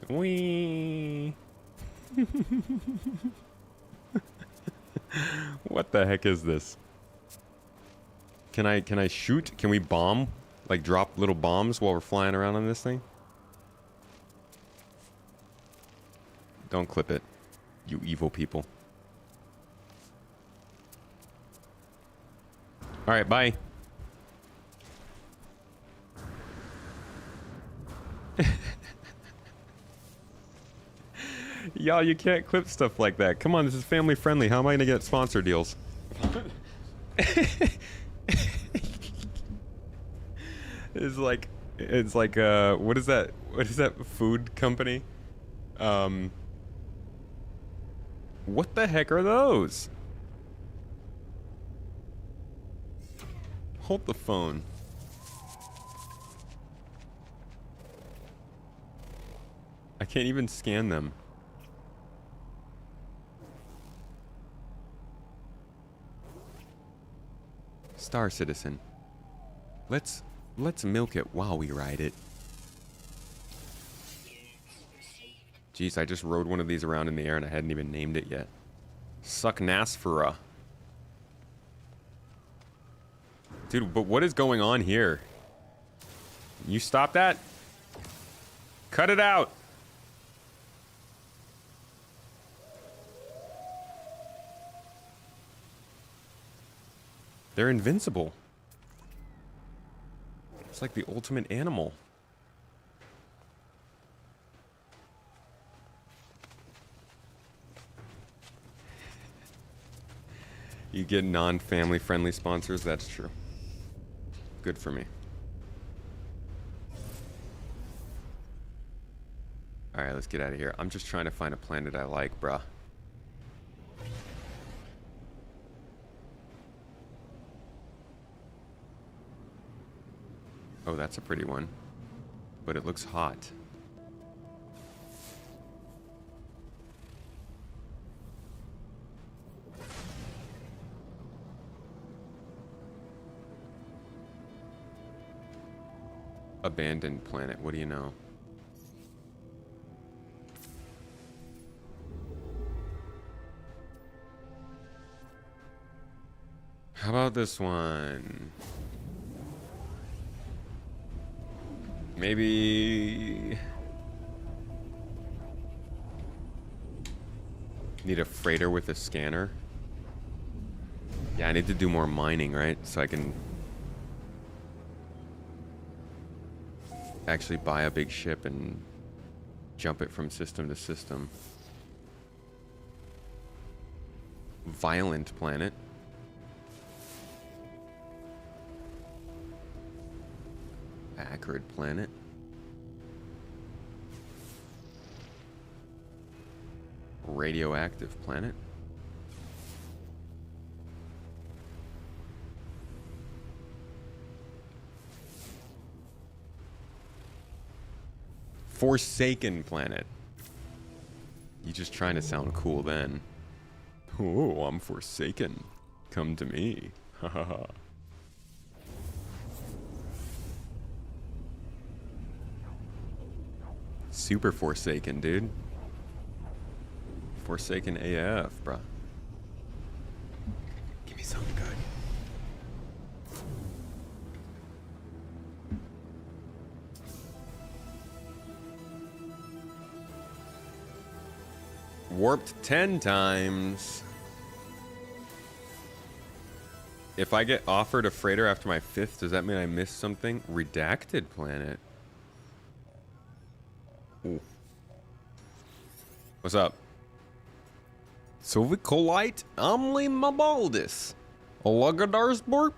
Wee. What the heck is this? Can I shoot? Can we bomb? Like drop little bombs while we're flying around on this thing? Don't clip it, you evil people. Alright, bye. Y'all, you can't clip stuff like that. Come on, this is family friendly. How am I gonna get sponsor deals? It's like, what is that? What is that food company? What the heck are those? Hold the phone. I can't even scan them. Star Citizen. Let's milk it while we ride it. Jeez, I just rode one of these around in the air and I hadn't even named it yet. Suck Nasfera. Dude, but what is going on here? You stop that? Cut it out! They're invincible. It's like the ultimate animal. You get non-family friendly sponsors, that's true. Good for me. Alright, let's get out of here. I'm just trying to find a planet I like, bruh. Oh, that's a pretty one. But it looks hot. abandoned planet. What do you know? How about this one? Maybe... Need a freighter with a scanner. Yeah, I need to do more mining, right? So I can actually buy a big ship and jump it from system to system. Violent planet. Acrid planet. Radioactive planet. Forsaken planet. You just trying to sound cool then. Oh, I'm forsaken. Come to me. Ha ha ha. Super forsaken, dude. Forsaken AF, bruh. Give me something good. Warped 10 times. If I get offered a freighter after my 5th, does that mean I missed something? Redacted planet. Ooh. What's up? Sovicolite Amli Mabaldis. Olagadarsborp.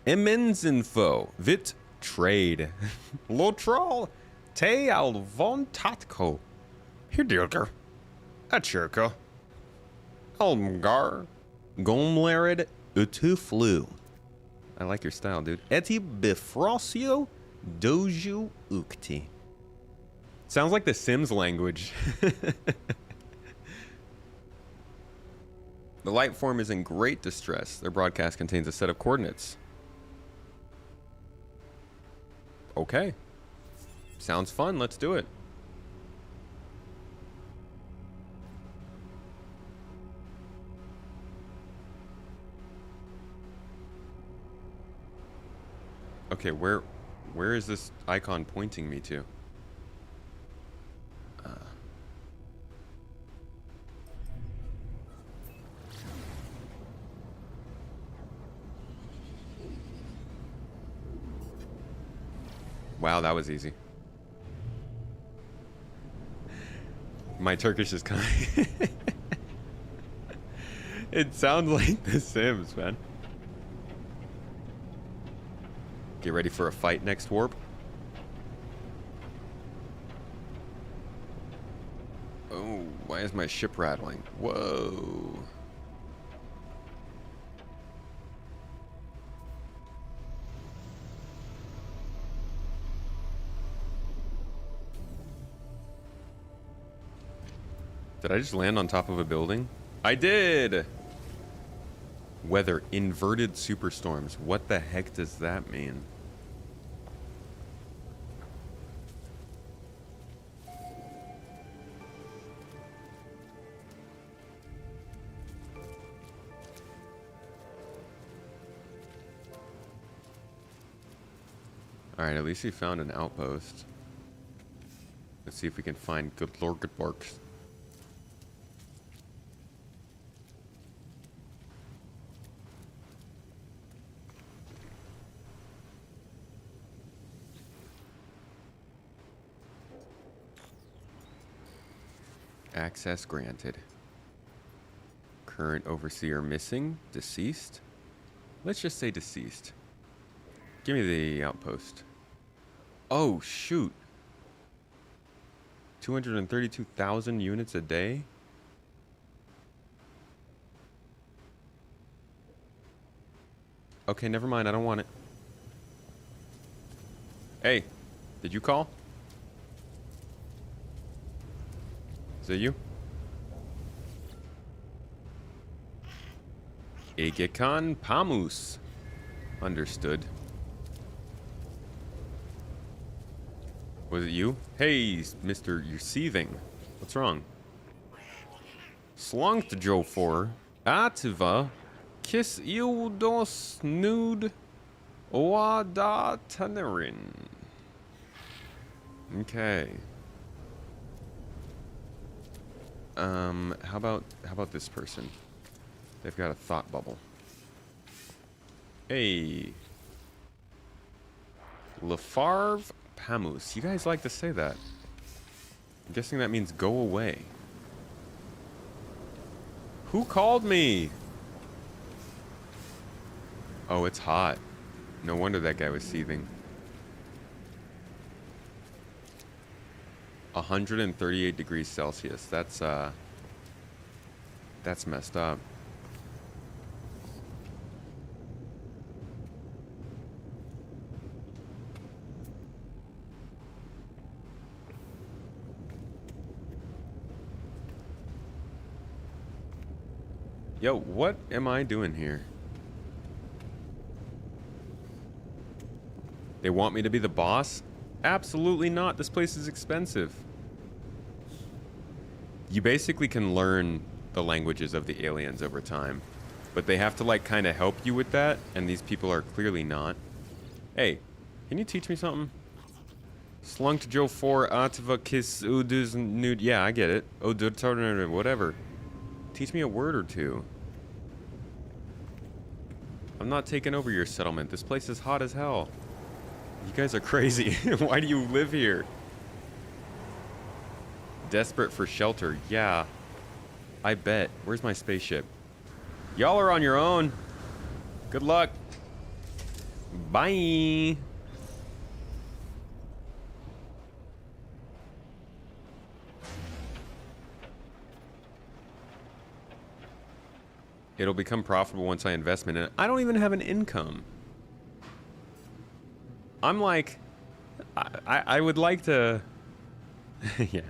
Emensinfo. Vit Trade. Lotral. Te Alvon Tatko. Hirdilker. Achirka. Almgar. Gomlarid Utuflu. I like your style, dude. Eti Bifrosio Doju Ukti. Sounds like the Sims language. The light form is in great distress. Their broadcast contains a set of coordinates. Okay. Sounds fun. Let's do it. Okay, where is this icon pointing me to? Wow, that was easy. My Turkish is kind of... It sounds like The Sims, man. Get ready for a fight next warp. Oh, why is my ship rattling? Whoa. Did I just land on top of a building? I did! Weather, inverted superstorms. What the heck does that mean? Alright, at least we found an outpost. Let's see if we can find good Lorgutborks. Access granted. Current overseer missing. Deceased. Let's just say deceased. Give me the outpost. Oh, shoot. 232,000 units a day? Okay, never mind. I don't want it. Hey, did you call? Is it you? Egekan Pamus. Understood. Was it you? Hey, mister, you're seething. What's wrong? Slunk Joe for Ativa Kiss Ildos Nude Oada Tanerin. Okay. How about this person? They've got a thought bubble. Hey. Lafarve Pamus. You guys like to say that. I'm guessing that means go away. Who called me? Oh, it's hot. No wonder that guy was seething. 138 degrees Celsius. That's messed up. Yo, what am I doing here? They want me to be the boss? Absolutely not. This place is expensive. You basically can learn the languages of the aliens over time, but they have to like kind of help you with that, and these people are clearly not. Hey, can you teach me something? Slunk Joe 4 Ativa Kiss Udus Nude. Yeah, I get it. Whatever. Teach me a word or two. I'm not taking over your settlement. This place is hot as hell. You guys are crazy. Why do you live here? Desperate for shelter. Yeah. I bet. Where's my spaceship? Y'all are on your own. Good luck. Bye. It'll become profitable once I invest in it. I don't even have an income. I'm like, I would like to... Yeah.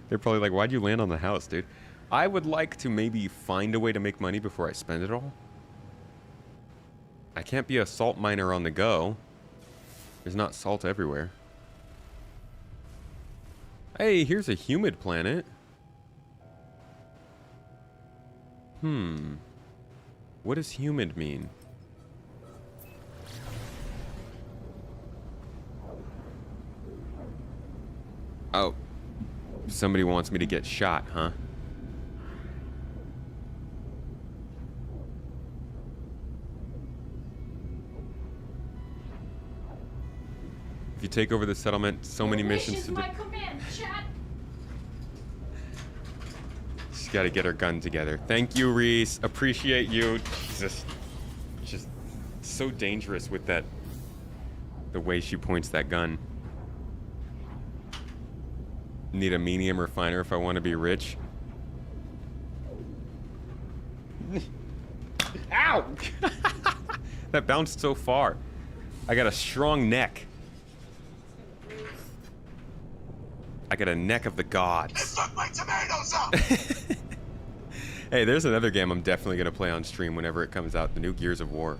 They're probably like, why'd you land on the house, dude? I would like to maybe find a way to make money before I spend it all. I can't be a salt miner on the go. There's not salt everywhere. Hey, here's a humid planet. What does humid mean? Oh. Somebody wants me to get shot, huh? If you take over the settlement, so many missions to do. My command, chat. She's got to get her gun together. Thank you, Reese. Appreciate you. Jesus. Just so dangerous with that. The way she points that gun. Need a medium refiner if I want to be rich. Ow! That bounced so far. I got a strong neck. I got a neck of the gods. It took my tomatoes up! Hey, there's another game I'm definitely going to play on stream whenever it comes out. The new Gears of War.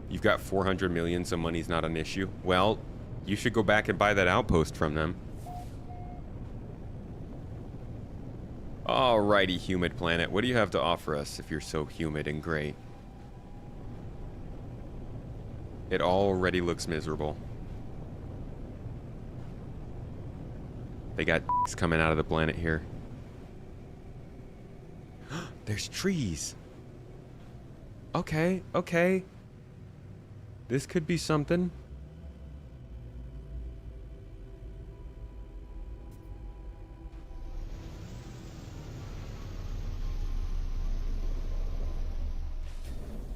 You've got 400 million, so money's not an issue. Well, you should go back and buy that outpost from them. Alrighty, humid planet. What do you have to offer us if you're so humid and great? It already looks miserable. They got coming out of the planet here. There's trees. Okay, okay. This could be something.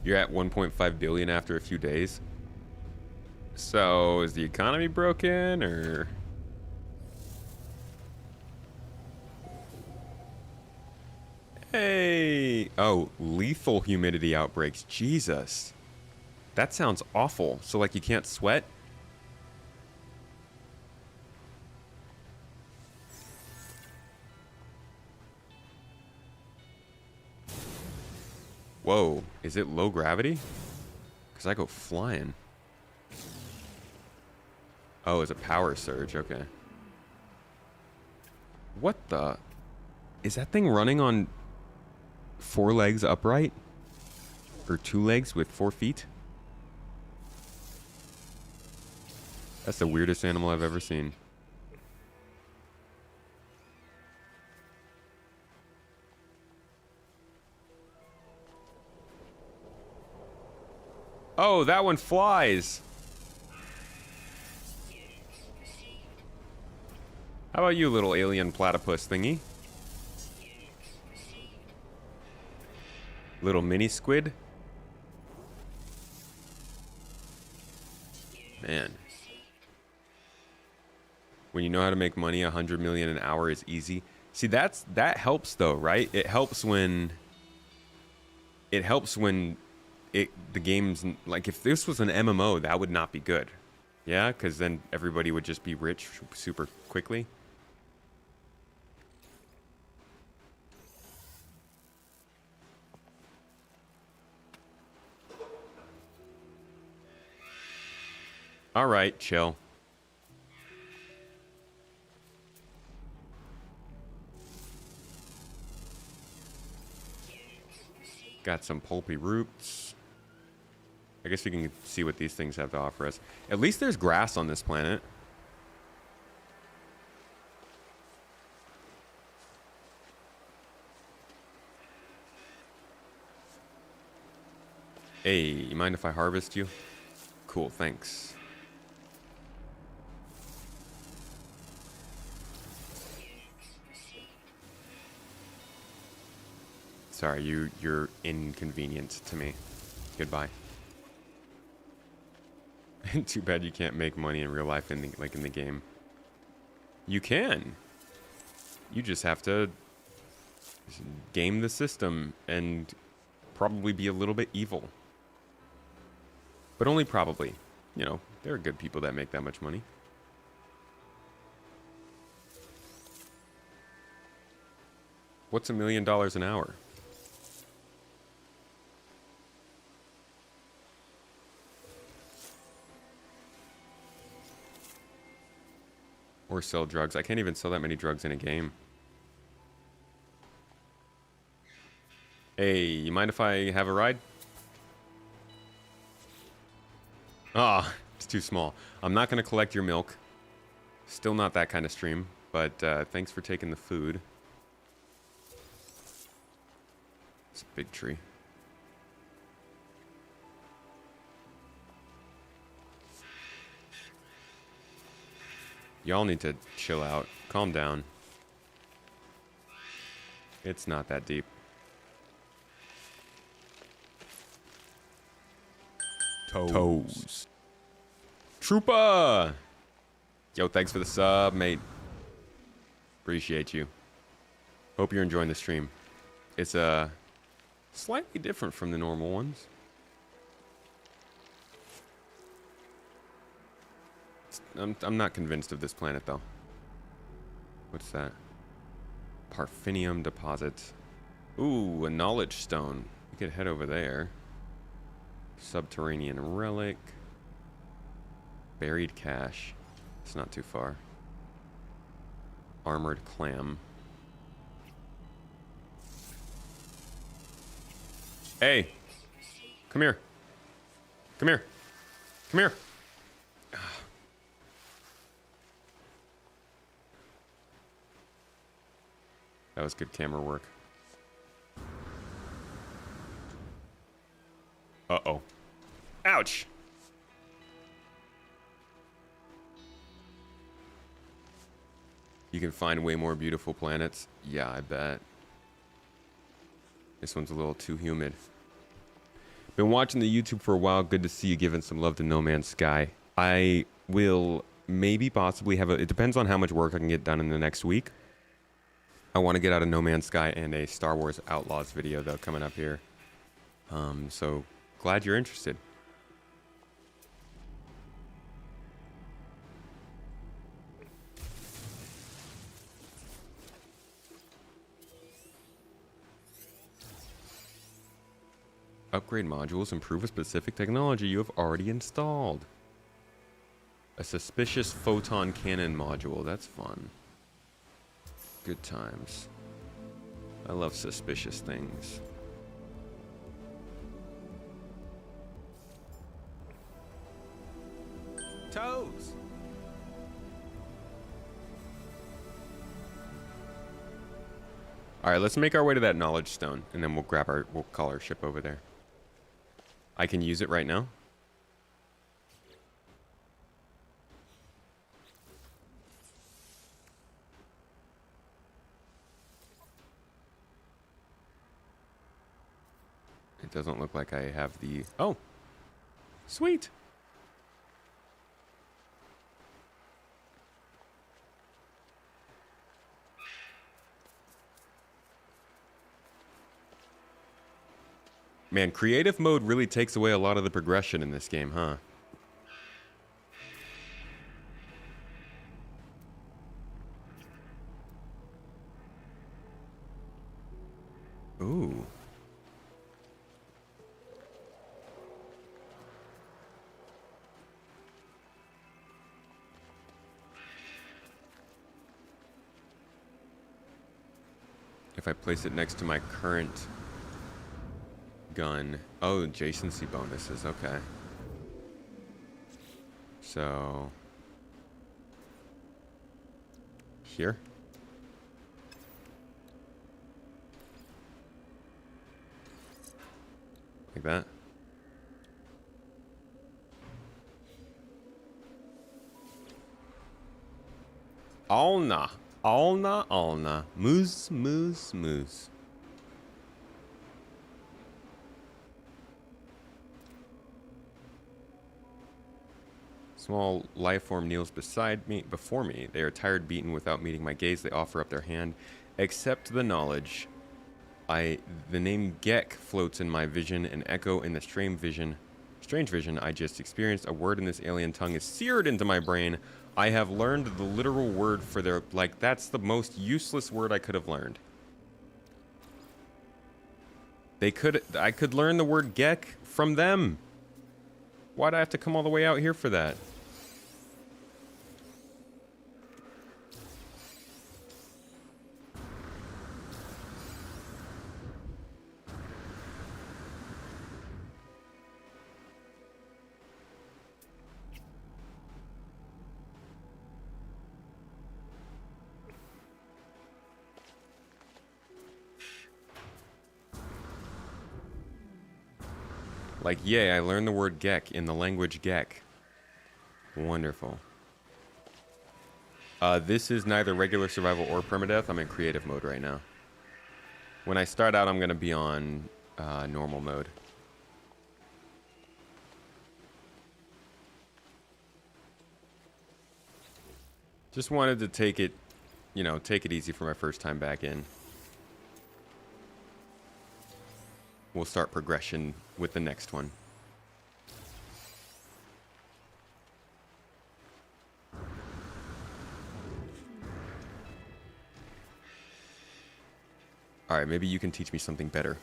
You're at 1.5 billion after a few days. So, is the economy broken, or... Hey! Oh, lethal humidity outbreaks. Jesus. That sounds awful. So, like, you can't sweat? Whoa. Is it low gravity? Because I go flying. Oh, it's a power surge. Okay. What the? Is that thing running on 4 legs upright? Or 2 legs with 4 feet? That's the weirdest animal I've ever seen. Oh, that one flies. How about you, little alien platypus thingy? Little mini squid? Man. When you know how to make money, 100 million an hour is easy. See, that helps though, right? It helps when the game's like, if this was an MMO, that would not be good. Yeah, because then everybody would just be rich super quickly. All right, chill. Got some pulpy roots. I guess we can see what these things have to offer us. At least there's grass on this planet. Hey, you mind if I harvest you? Cool, thanks. Sorry, you're inconvenient to me. Goodbye. Too bad you can't make money in real life in the game. You can. You just have to game the system and probably be a little bit evil. But only probably. You know, there are good people that make that much money. What's $1 million an hour? Or sell drugs. I can't even sell that many drugs in a game. Hey, you mind if I have a ride? Ah, it's too small. I'm not going to collect your milk. Still not that kind of stream, but thanks for taking the food. It's a big tree. Y'all need to chill out. Calm down. It's not that deep. Toes. Troopa! Yo, thanks for the sub, mate. Appreciate you. Hope you're enjoying the stream. It's slightly different from the normal ones. I'm not convinced of this planet, though. What's that? Parfinium deposit. Ooh, a knowledge stone. We could head over there. Subterranean relic. Buried cache. It's not too far. Armored clam. Hey! Come here. Come here. Come here. That was good camera work. Uh-oh. Ouch! You can find way more beautiful planets. Yeah, I bet. This one's a little too humid. Been watching the YouTube for a while. Good to see you giving some love to No Man's Sky. I will maybe possibly have it depends on how much work I can get done in the next week. I want to get out of No Man's Sky and a Star Wars Outlaws video, though, coming up here. So, glad you're interested. Upgrade modules, improve a specific technology you have already installed. A suspicious photon cannon module. That's fun. Good times. I love suspicious things. Toes! Alright, let's make our way to that knowledge stone, and then we'll call our ship over there. I can use it right now. It doesn't look like I have the... Oh! Sweet! Man, creative mode really takes away a lot of the progression in this game, huh? Ooh. If I place it next to my current gun. Oh, adjacency bonuses. Okay. So here. Like that. Alna. Alna, alna. Moose, moose, moose. Small life form kneels before me. They are tired, beaten, without meeting my gaze. They offer up their hand. Accept the knowledge. The name Gek floats in my vision, an echo in the strange vision I just experienced. A word in this alien tongue is seared into my brain. I have learned the literal word for their... Like, that's the most useless word I could have learned. I could learn the word Gek from them. Why'd I have to come all the way out here for that? Like, yay, I learned the word Gek in the language Gek. Wonderful. This is neither regular survival or permadeath. I'm in creative mode right now. When I start out, I'm going to be on normal mode. Just wanted to take it, you know, take it easy for my first time back in. We'll start progression with the next one. Alright, maybe you can teach me something better.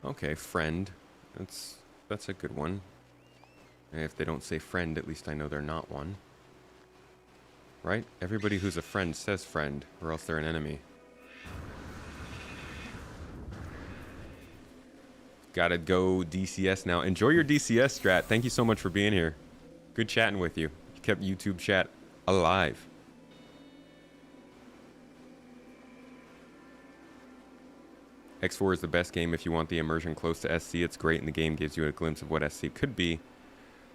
Okay, friend. That's a good one. And if they don't say friend, at least I know they're not one. Right? Everybody who's a friend says friend, or else they're an enemy. Gotta go DCS now. Enjoy your DCS strat. Thank you so much for being here. Good chatting with you. You kept YouTube chat alive. X4 is the best game if you want the immersion close to SC. It's great, and the game gives you a glimpse of what SC could be.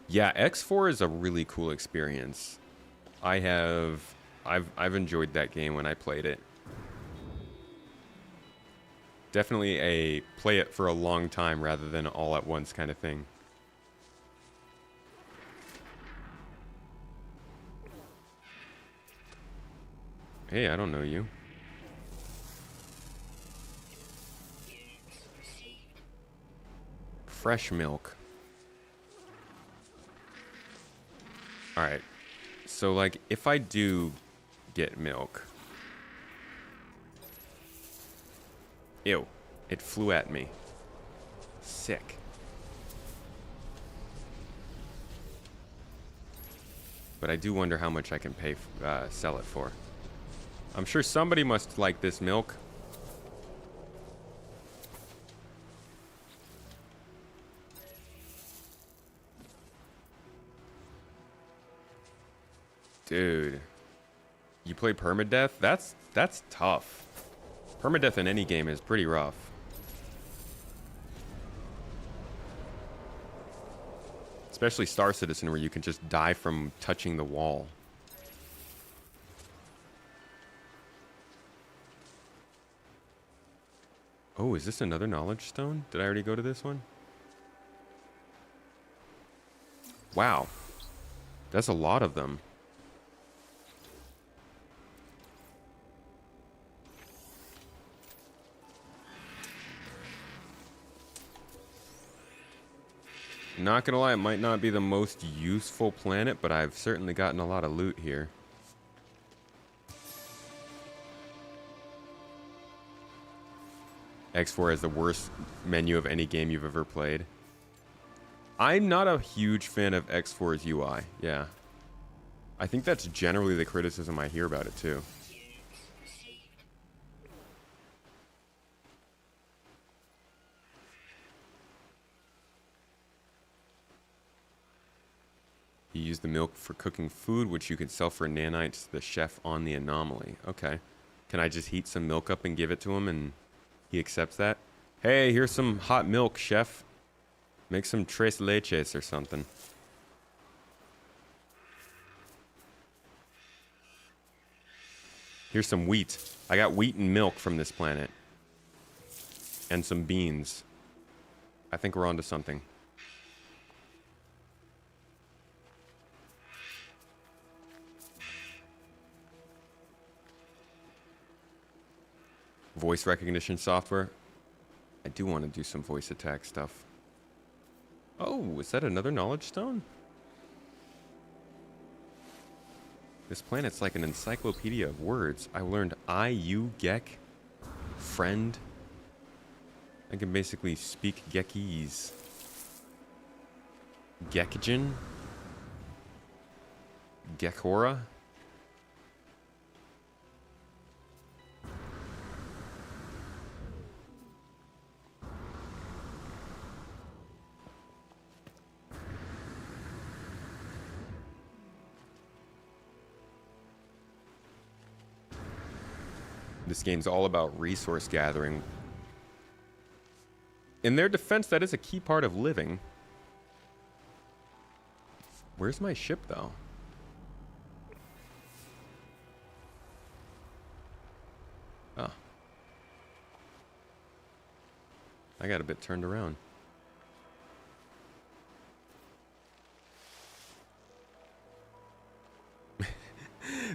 Yeah, X4 is a really cool experience. I've enjoyed that game when I played it. Definitely a play it for a long time rather than all at once kind of thing. Hey, I don't know you. Fresh milk. Alright. So, like, if I do get milk... Ew. It flew at me. Sick. But I do wonder how much I can pay, sell it for. I'm sure somebody must like this milk. Dude. You play permadeath? That's tough. Permadeath in any game is pretty rough. Especially Star Citizen, where you can just die from touching the wall. Oh, is this another knowledge stone? Did I already go to this one? Wow. That's a lot of them. Not gonna lie, it might not be the most useful planet, but I've certainly gotten a lot of loot here. X4 has the worst menu of any game you've ever played. I'm not a huge fan of X4's UI, yeah. I think that's generally the criticism I hear about it too. You use the milk for cooking food, which you can sell for nanites to the chef on the anomaly. Okay. Can I just heat some milk up and give it to him and he accepts that? Hey, here's some hot milk, chef. Make some tres leches or something. Here's some wheat. I got wheat and milk from this planet. And some beans. I think we're onto something. Voice recognition software. I do want to do some voice attack stuff. Oh, is that another knowledge stone? This planet's like an encyclopedia of words. I learned I, you, Gek, friend. I can basically speak Gekese. Gekijin? Gekora? This game's all about resource gathering. In their defense, that is a key part of living. Where's my ship, though? Oh. I got a bit turned around.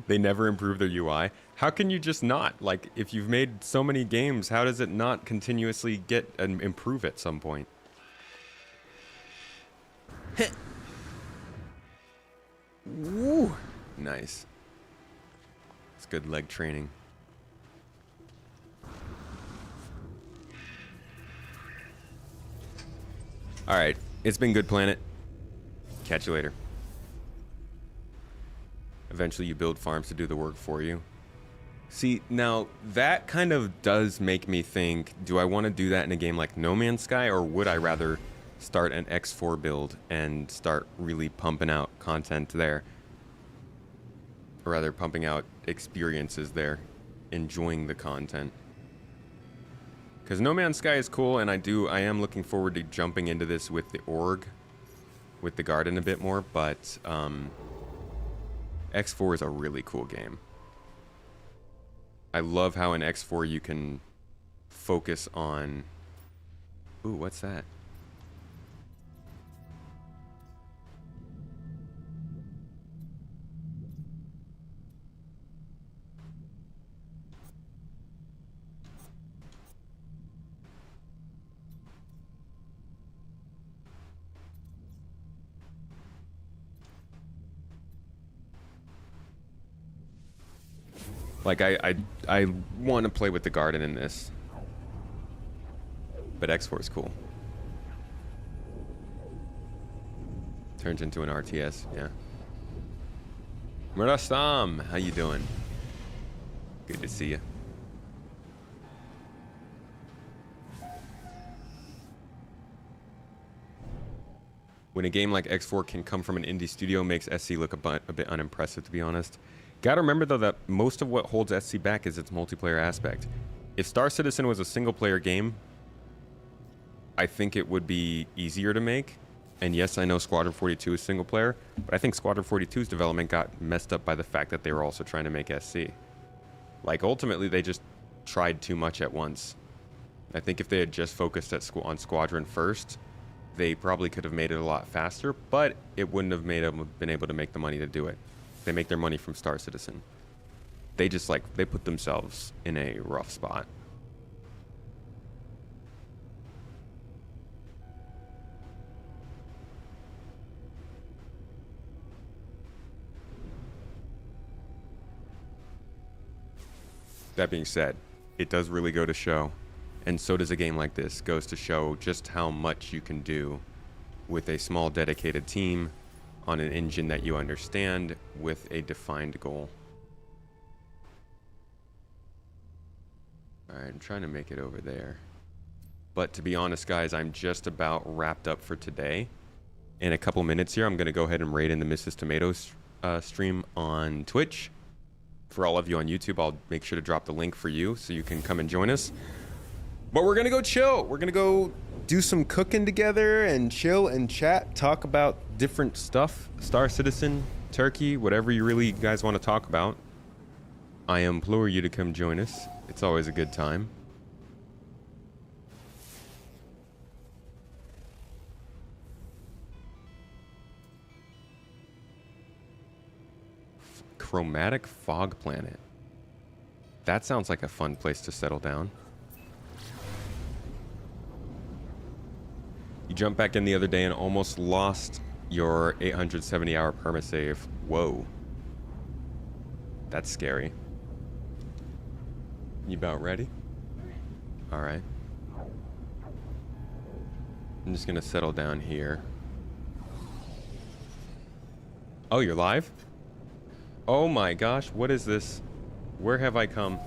They never improve their UI. How can you just not? Like, if you've made so many games, how does it not continuously get and improve at some point? Woo! Nice. It's good leg training. Alright, it's been good, planet. Catch you later. Eventually you build farms to do the work for you. See, now that kind of does make me think, do I want to do that in a game like No Man's Sky, or would I rather start an X4 build and start really pumping out content there? Or rather pumping out experiences there, enjoying the content. Because No Man's Sky is cool, and I am looking forward to jumping into this with the org, with the garden a bit more, but X4 is a really cool game. I love how in X4 you can focus on... Ooh, what's that? Like, I want to play with the garden in this. But X4 is cool. Turns into an RTS, yeah. Murasam, how you doing? Good to see you. When a game like X4 can come from an indie studio, makes SC look a bit unimpressive, to be honest. Gotta remember, though, that most of what holds SC back is its multiplayer aspect. If Star Citizen was a single-player game, I think it would be easier to make. And yes, I know Squadron 42 is single-player, but I think Squadron 42's development got messed up by the fact that they were also trying to make SC. Like, ultimately, they just tried too much at once. I think if they had just focused on Squadron first, they probably could have made it a lot faster, but it wouldn't have been able to make the money to do it. They make their money from Star Citizen. They just, like, they put themselves in a rough spot. That being said, it does really go to show, and so does a game like this, goes to show just how much you can do with a small dedicated team on an engine that you understand with a defined goal. Alright, I'm trying to make it over there. But to be honest, guys, I'm just about wrapped up for today. In a couple minutes here, I'm going to go ahead and raid in the Mrs. Tomatoes stream on Twitch. For all of you on YouTube, I'll make sure to drop the link for you so you can come and join us. But we're going to go chill. We're going to go do some cooking together and chill and chat, talk about different stuff. Star Citizen, Turkey, whatever you really guys want to talk about. I implore you to come join us. It's always a good time. Chromatic Fog Planet. That sounds like a fun place to settle down. You jumped back in the other day and almost lost your 870-hour permasave. Whoa. That's scary. You about ready? Alright. I'm just gonna settle down here. Oh, you're live? Oh my gosh, what is this? Where have I come?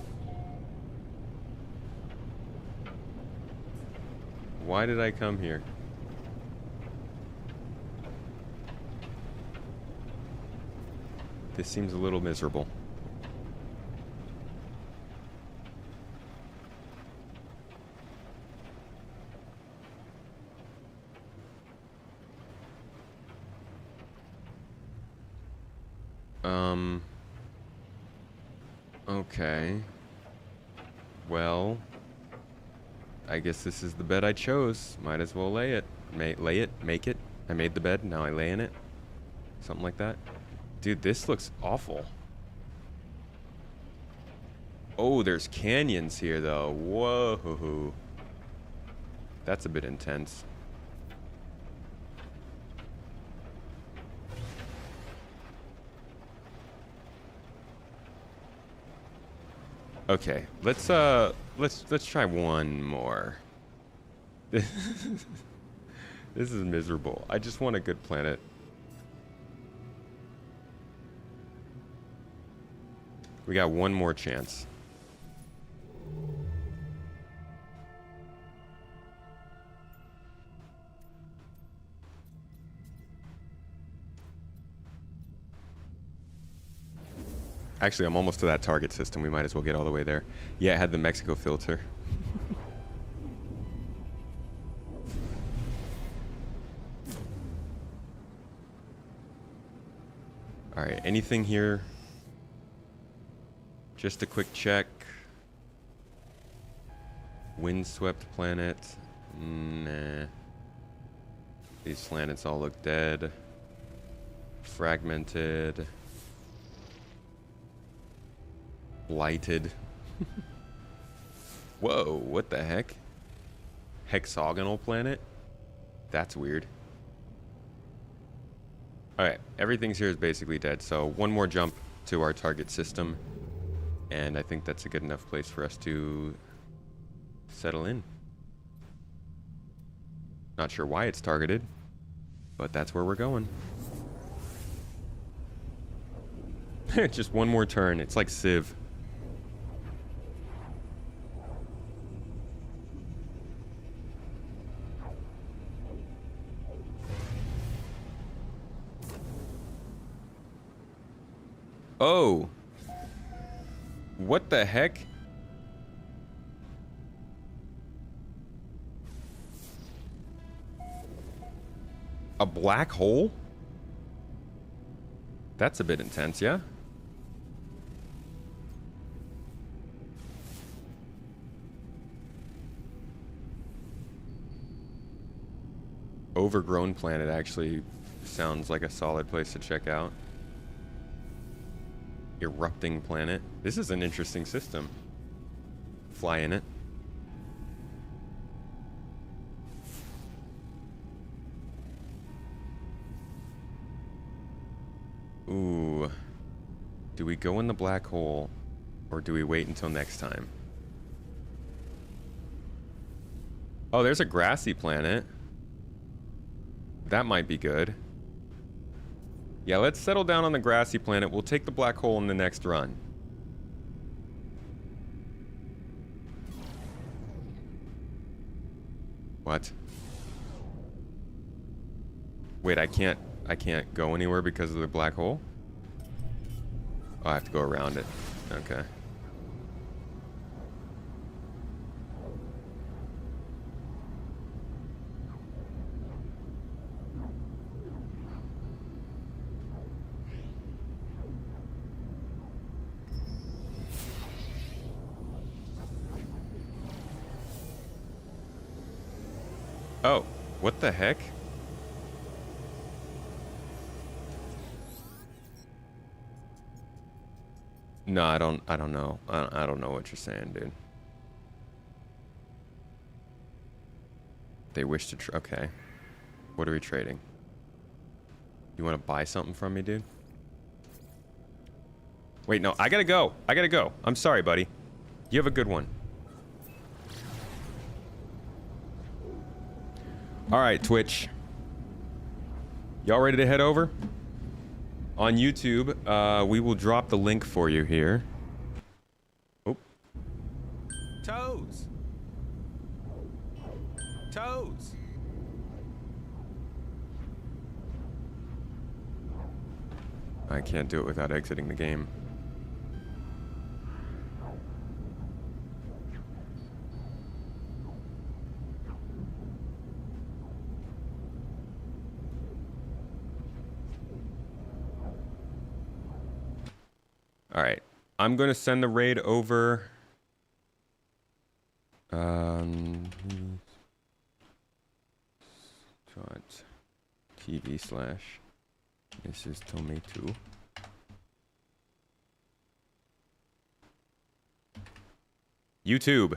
Why did I come here? This seems a little miserable. Okay. Well, I guess this is the bed I chose. Might as well lay it. Make it. I made the bed, now I lay in it. Something like that. Dude, this looks awful. Oh, there's canyons here, though. Whoa. That's a bit intense. Okay, let's try one more. This is miserable. I just want a good planet. We got one more chance. Actually, I'm almost to that target system. We might as well get all the way there. Yeah, it had the Mexico filter. All right, anything here? Just a quick check. Windswept planet. Nah. These planets all look dead. Fragmented. Blighted. Whoa, what the heck? Hexagonal planet? That's weird. Alright, everything's here is basically dead, so one more jump to our target system, and I think that's a good enough place for us to settle in. Not sure why it's targeted, but that's where we're going. Just one more turn. It's like Civ. Oh. What the heck? A black hole? That's a bit intense, yeah? Overgrown planet actually sounds like a solid place to check out. Erupting planet. This is an interesting system. Fly in it. Ooh. Do we go in the black hole or do we wait until next time? Oh, there's a grassy planet. That might be good. Yeah, let's settle down on the grassy planet. We'll take the black hole in the next run. What? Wait, I can't go anywhere because of the black hole? Oh, I have to go around it. Okay. Oh, what the heck? No, I don't know. I don't know what you're saying, dude. They wish to okay. What are we trading? You want to buy something from me, dude? Wait, no, I gotta go. I gotta go. I'm sorry, buddy. You have a good one. Alright, Twitch. Y'all ready to head over? On YouTube, we will drop the link for you here. Oh. Toes! Toes! I can't do it without exiting the game. Alright, I'm going to send the raid over. TV/Mrs. Tomato. YouTube,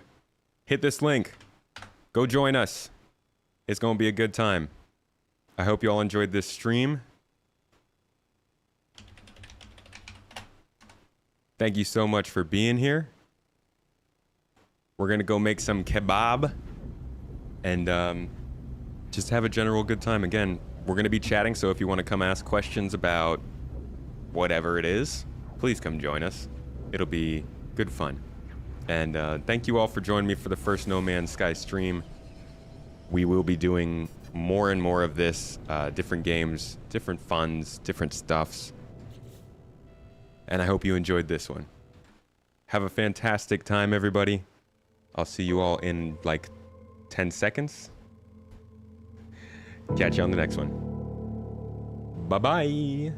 hit this link. Go join us. It's going to be a good time. I hope you all enjoyed this stream. Thank you so much for being here. We're going to go make some kebab and just have a general good time. Again, we're going to be chatting, so if you want to come ask questions about whatever it is, please come join us. It'll be good fun. And thank you all for joining me for the first No Man's Sky stream. We will be doing more and more of this, different games, different funds, different stuffs. And I hope you enjoyed this one. Have a fantastic time, everybody. I'll see you all in like 10 seconds. Catch you on the next one. Bye-bye.